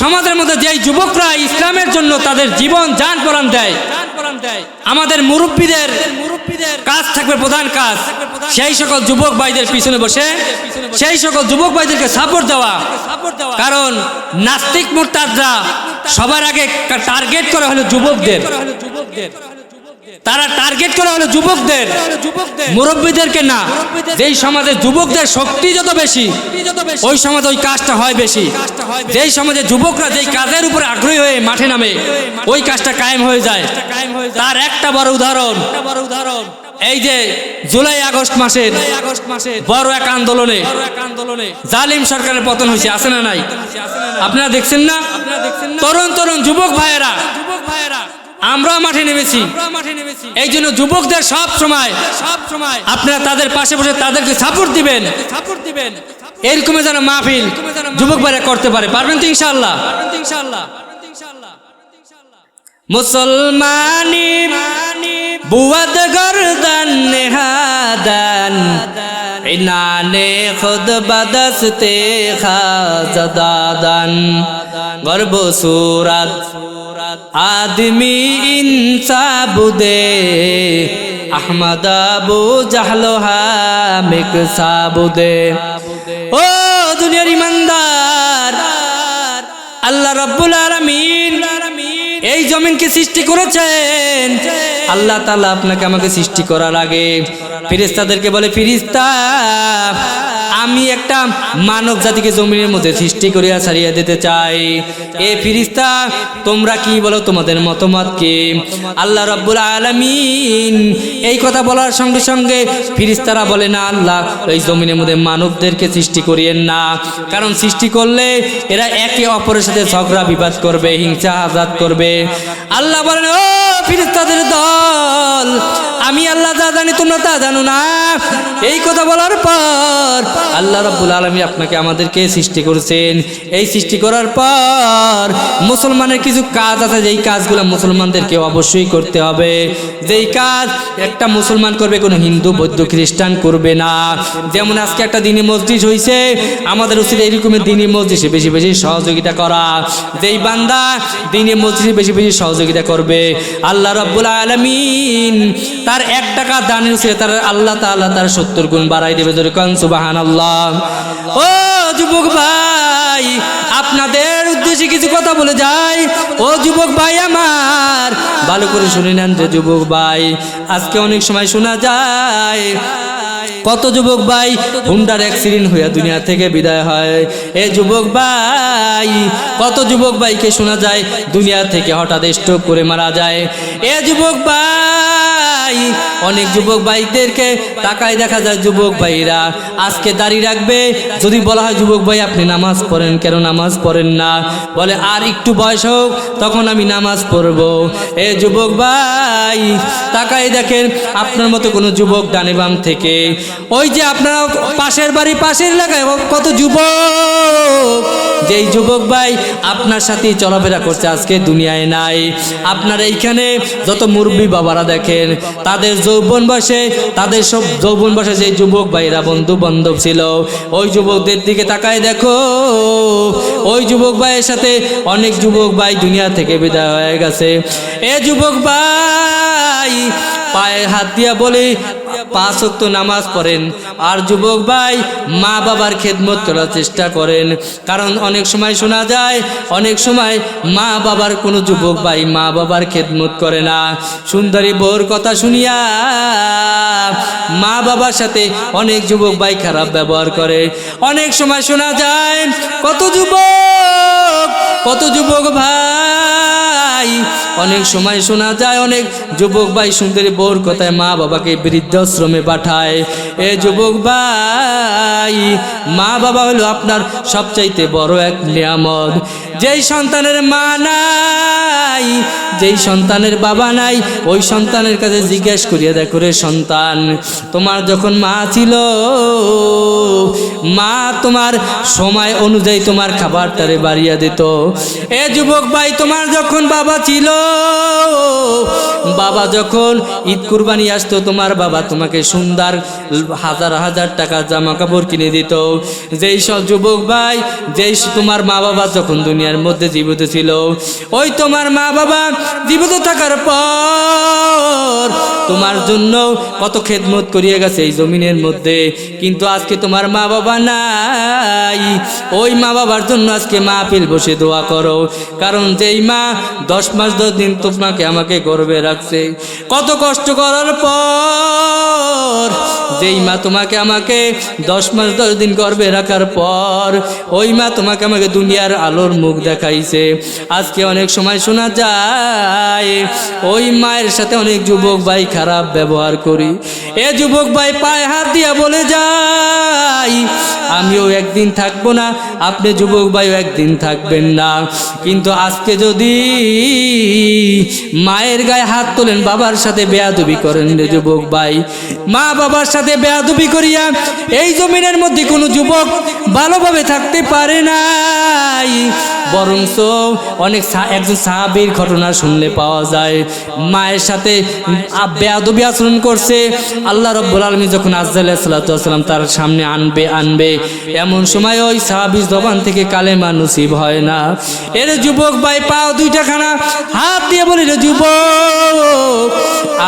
সমাজের মধ্যে যেই যুবকরা ইসলামের জন্য তাদের জীবন জান প্রাণ দেয়, আমাদের মুরব্বীদের কাজ থাকবে প্রধান কাজ, সেই সকল যুবক ভাইদের পিছনে বসে সেই সকল যুবক ভাইদেরকে সাপোর্ট দেওয়া। কারণ নাস্তিক মুরতাদরা সবার আগে টার্গেট করা হলো যুবকদের। তারা টার্গেট করা হলো যুবকদের, মুরব্বীদেরকে না। যেই সমাজে যুবকদের শক্তি যত বেশি, ওই সমাজে ওই কাজটা হয় বেশি। যেই সমাজে যুবকরা যেই কাজের উপরে আগ্রহী হয়ে মাঠে নামে, ওই কাজটা কায়েম হয়ে যায়। তার একটা বড় উদাহরণ এই যে জুলাই আগস্ট মাসের বড় এক আন্দোলনে জালিম সরকারের পতন হয়েছে, আছে না নাই? আপনারা দেখছেন না? তরুণ তরুণ যুবক ভাইয়েরা আমরা মাঠে নেমেছি। এই জন্য যুবকদের সব সময় আপনারা তাদের পাশে বসে তাদেরকে সাপোর্ট দিবেন। এরকম যেন মাহফিল যুবক ভাইরা করতে পারে। পারবেন তো ইনশাআল্লাহ? মুসলমানি বুয়াদ গর্দান নেহাদান ইনানে খুদ বদস্তে খাজাদান গর্ব সুরাত आदमी इंसाबुदे अहमद अबू जहलो हामिक साबुदे। ओ दुनियार ईमानदार, আল্লাহ রাব্বুল আলামিন এই জমিনকে সৃষ্টি করেছেন। আল্লাহ তাআলা আপনাকে আমাকে সৃষ্টি করার আগে ফেরেশতাদেরকে বলে, ফেরেশতা আমি একটা মানব জাতিকে জমিনের মধ্যে সৃষ্টি করিয়া ছাড়িয়ে দিতে চাই। এ ফেরেশতা তোমরা কি বলো, তোমাদের মতামত কি? আল্লাহ রাব্বুল আলামিন এই কথা বলার সঙ্গে সঙ্গে ফেরেশতারা বলে, না আল্লাহ, এই জমিনের মধ্যে মানবদেরকে সৃষ্টি করিয়েন না, কারণ সৃষ্টি করলে এরা একে অপরের সাথে ঝগড়া বিবাদ করবে, হিংসা হাজাত করবে। আল্লাহ বলেন, ও ফেরেশতাদের দল, আমি আল্লাহ যা জানি তোমরা তা জানো না। এই কথা বলার পর আল্লাহ রাব্বুল আলামিন আপনাকে আমাদেরকে সৃষ্টি করেছেন। এই সৃষ্টি করার পর মুসলমানের কিছু কাজ আছে, যেই কাজগুলো মুসলমানদেরকে অবশ্যই করতে হবে। যেই কাজ একটা মুসলমান করবে, কোনো হিন্দু বৌদ্ধ খ্রিস্টান করবে না। যেমন আজকে একটা দ্বীনি মসজিদ হয়েছে, আমাদের উচিত এইরকমের দ্বীনি মসজিদে বেশি বেশি সহযোগিতা করা। যেই বান্দা দ্বীনি মসজিদে বেশি বেশি সহযোগিতা করবে, আল্লাহ রাব্বুল আলামিন তার 1 টাকা দানের উচিত তার আল্লাহ তাআলা তার 70 গুণ বাড়াই দেবে। জোরে কোন সুবহানাল্লাহ। ও যুবক ভাই, আপনাদের উদ্দেশ্যে কিছু কথা বলে যাই। ও যুবক ভাই আমার, ভালো করে শুনে নেন যে যুবক ভাই, আজকে অনেক সময় শোনা যায় কত যুবক ভাই হুন্ডার অ্যাক্সিডেন্ট হইয়া দুনিয়া থেকে বিদায় হয়। এ যুবক ভাই, কত যুবক ভাইকে শোনা যায় দুনিয়া থেকে হঠাৎ স্ট্রোক করে মারা যায়। এ যুবক ভাই, অনেক যুবক ভাইদেরকে তাকায় দেখা যায় যুবক ভাইরা আজকে দাড়ি রাখবে, যদি বলা হয় যুবক ভাই আপনি নামাজ পড়েন কেন, নামাজ পড়েন না, বলে আর একটু বয়স হোক তখন আমি নামাজ পড়ব। এ যুবক ভাই, তাকায় দেখেন আপনার মতো কোনো যুবক ডানে বাম থেকে, ওই যে আপনার পাশের বাড়ি পাশের এলাকায় কত যুবক, যেই যুবক ভাই আপনার সাথে চলাফেরা করছে আজকে দুনিয়ায় নাই। আপনার এইখানে যত মুরব্বী বাবারা দেখেন, তাদের যৌবন বয়সে, তাদের সব যৌবন বয়সে যে যুবক ভাইরা বন্ধু বান্ধব ছিল, ওই যুবকদের দিকে তাকায় দেখো, ওই যুবক ভাইয়ের সাথে অনেক যুবক ভাই দুনিয়া থেকে বিদায় হয়ে গেছে। এ যুবক ভাই, পায়ে হাত দিয়া বলে 5 ওয়াক্ত নামাজ পড়েন, আর যুবক ভাই মা বাবার খেদমত করার চেষ্টা করেন। কারণ অনেক সময় শোনা যায়, অনেক সময় মা বাবার কোনো যুবক ভাই মা বাবার খেদমত করে না। সুন্দরী বউর কথা শুনিয়া মা বাবার সাথে অনেক যুবক ভাই খারাপ ব্যবহার করে। অনেক সময় শোনা যায় কত যুবক ভাই, অনেক সময় শোনা যায় অনেক যুবক ভাই সুন্দরী বউর কথায় মা বাবাকে বৃদ্ধাশ্রমে পাঠায়। এ যুবক ভাই, মা বাবা হলো আপনার সবচাইতে বড় এক নিয়ামত। যেই সন্তানের মা নাই, যেই সন্তানের বাবা নাই, ওই সন্তানের কাছে জিজ্ঞেস করিয়া দেখো রে সন্তান, তোমার যখন মা ছিল, মা তোমার সময় অনুযায়ী তোমার খাবারটারে বাড়িয়ে দিত। এ যুবক ভাই, তোমার যখন বাবা ছিল, বাবা যখন ঈদ কুরবানি আসতো, তোমার বাবা তোমাকে সুন্দর 1000 টাকা জামা কাপড় কিনে দিত। যেই সব যুবক ভাই, যেই তোমার মা বাবা যখন দুনিয়ার মধ্যে জীবিত ছিল, ওই তোমার মা বাবা জীবিত থাকার পর তোমার জন্য কত খেদমত করিয়ে গেছে এই জমিনের মধ্যে, কিন্তু আজকে তোমার মা বাবা নাই। ওই মা বাবার জন্য আজকে মাহফিল বসে দোয়া করো, কারণ যেই মা 10 মাস 10 দিন তোমাকে আমাকে গর্ভে রাখছে, কত কষ্ট করার পর যেই মা তোমাকে আমাকে 10 মাস 10 দিন গর্ভে রাখার পর ওই মা তোমাকে আমাকে দুনিয়ার আলোর মুখ দেখাইছে। আজকে অনেক সময় শোনা যায় ওই মায়ের সাথে অনেক যুবক ভাই খারাপ ব্যবহার করি। এ যুবক ভাই পায়ে হাত দিয়া বলে যাই, আমিও একদিন থাকবো না, আপনি যুবক ভাইও একদিন থাকবেন না। কিন্তু আজকে যদি মায়ের গায়ে হাত তোলেন, বাবার সাথে বেয়াদবি করেন রে যুবক ভাই, মা বাবার সাথে বেয়াদবি করিয়া এই জমিনের মধ্যে কোনো যুবক ভালোভাবে থাকতে পারে নাই। বরঞ্চ অনেক একজন সাহাবীর ঘটনা শুনলে পাওয়া যায়, মায়ের সাথে বেয়াদবি আচরণ করছে। আল্লাহ রাব্বুল আলামিন যখন আজরাইল আলাইহিস সালাম তার সামনে আনবে এমন সময় ওই সাহাবীর জবান থেকে কালেমা নসিব হয় না। এর যুবক ভাই পাও দুইটা খানা হাত দিয়ে বলি, রে যুবক,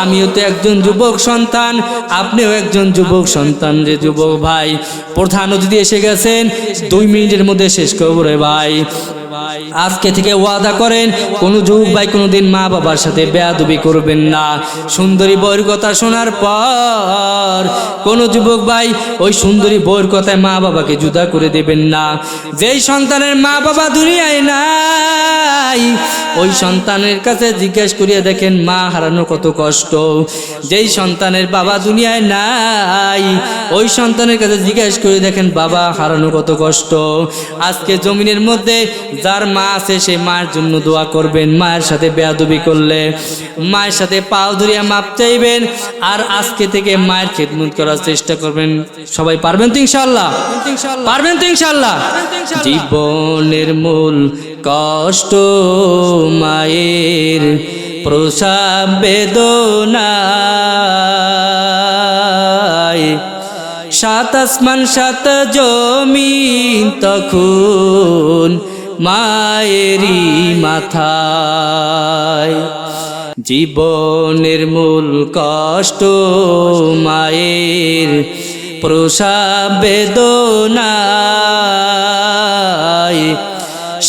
আমিও তো একজন যুবক সন্তান, আপনিও একজন যুবক সন্তান রে যুবক ভাই। প্রধান অতিথি এসে গেছেন, 2 মিনিটের মধ্যে শেষ করবো রে ভাই। আজকে থেকে ওয়াদা করেন কোনো যুবক ভাই কোনোদিন মা বাবার সাথে বেয়াদবি করবেন না। সুন্দরী বউয়ের কথা শোনার পর কোনো যুবক ভাই ওই সুন্দরী বউয়ের কথায় মা বাবাকে জুদা করে দেবেন না। যেই সন্তানের মা বাবা দুনিয়ায় নাই ওই সন্তানের কাছে জিজ্ঞেস করিয়া দেখেন মা হারানো কত কষ্ট। যেই সন্তানের বাবা দুনিয়ায় নাই ওই সন্তানের কাছে জিজ্ঞেস করে দেখেন বাবা হারানো কত কষ্ট। আজকে জমিনের মধ্যে যার মা আছে সে মায়ের জন্য দোয়া করবেন, মায়ের সাথে বেয়াদবি করলে মায়ের সাথে পাও ধরিয়া মাপ চাইবেন, আর আজকে থেকে মায়ের খেদমত করার চেষ্টা করবেন। সবাই পারবেন তো ইনশাআল্লাহ? পারবেন তো ইনশাআল্লাহ? জীবনের মূল কষ্ট মায়ের প্রসব বেদনায়, 7 আসমান 7 জমিন তখন মায়েরই মাথায়। জীবনের মূল কষ্ট মায়ের প্রসব বেদনায়,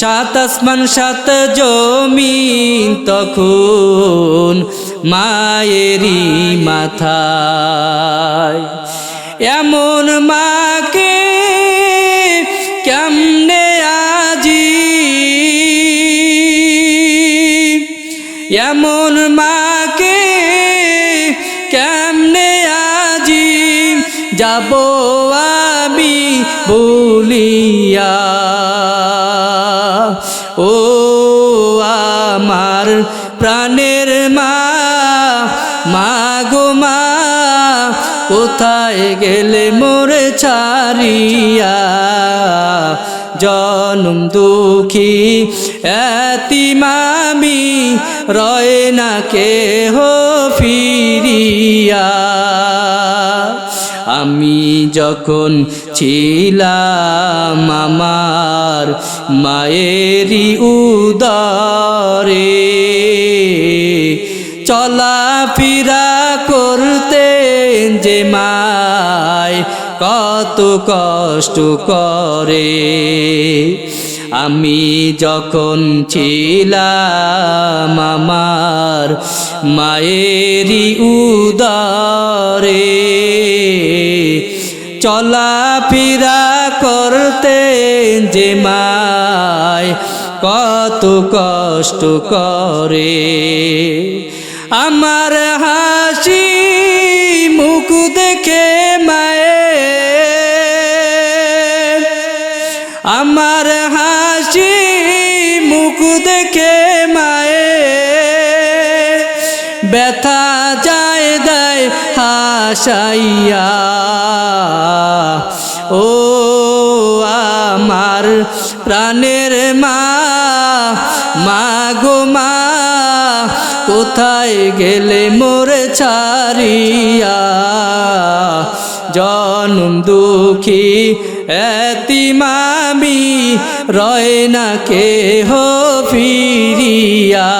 7 আসমান 7 জমিন তখন মায়েরই মাথায়। এমন মাকে কেমনে আজি, এমন মাকে কেমনে আজি যাব আমি বলিয়া। ও আমার প্রাণের মা, মা গো মা, কোথায় গেলে মোরে ছাড়িয়া। জনম দুঃখী এতিম আমি, রয় না কেহ ফিরিয়া। আমি যখন ছিলাম আমার মায়েরই উদরে, চলাফেরা করতেন যে মায় কত কষ্ট করে। আমি যখন ছিলাম আমার মায়েরই উদরে, চলাফেরা করতেন যে মায় কত কষ্ট করে। আমার হাসি মুখ দেখে মায়ের, আমার হাসি মুখ দেখে মায়ের ব্যথা যায় দেয় হাসাইয়া। ও আমার প্রাণের মা, মা গো মা, কোথায় গেলে মোরে ছাড়িয়া। জনম দুঃখী এতিম আমি, রয় না কেহ ফিরিয়া।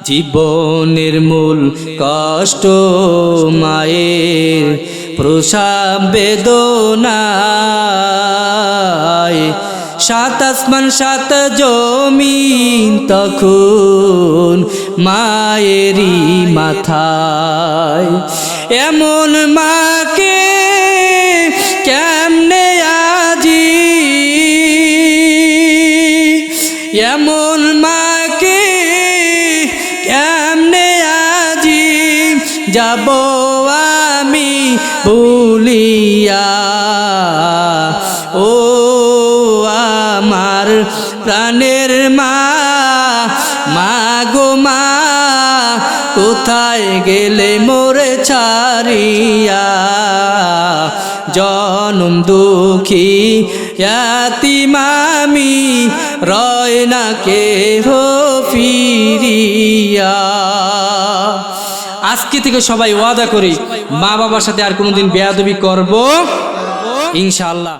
জীবনের মূল কষ্ট মায়ের প্রসব বেদনায়, সাত আসমান সাত জমিন তখন মায়েরই মাথায়। এমন মাকে কেমনে আজি, এমন মাকে কেমনে আজি যাব আমি ভুলিয়া। ও আমার প্রাণের মা, মা গো মা, কোথায় গেলে মোরে ছাড়িয়া। জনম দুঃখী ইয়াতীম আমি, রয় না কেহ ফিরিয়া। আজকে থেকে সবাই ওয়াদা করি মা বাবার সাথে আর কোনোদিন বেয়াদবি করব ইনশাআল্লাহ।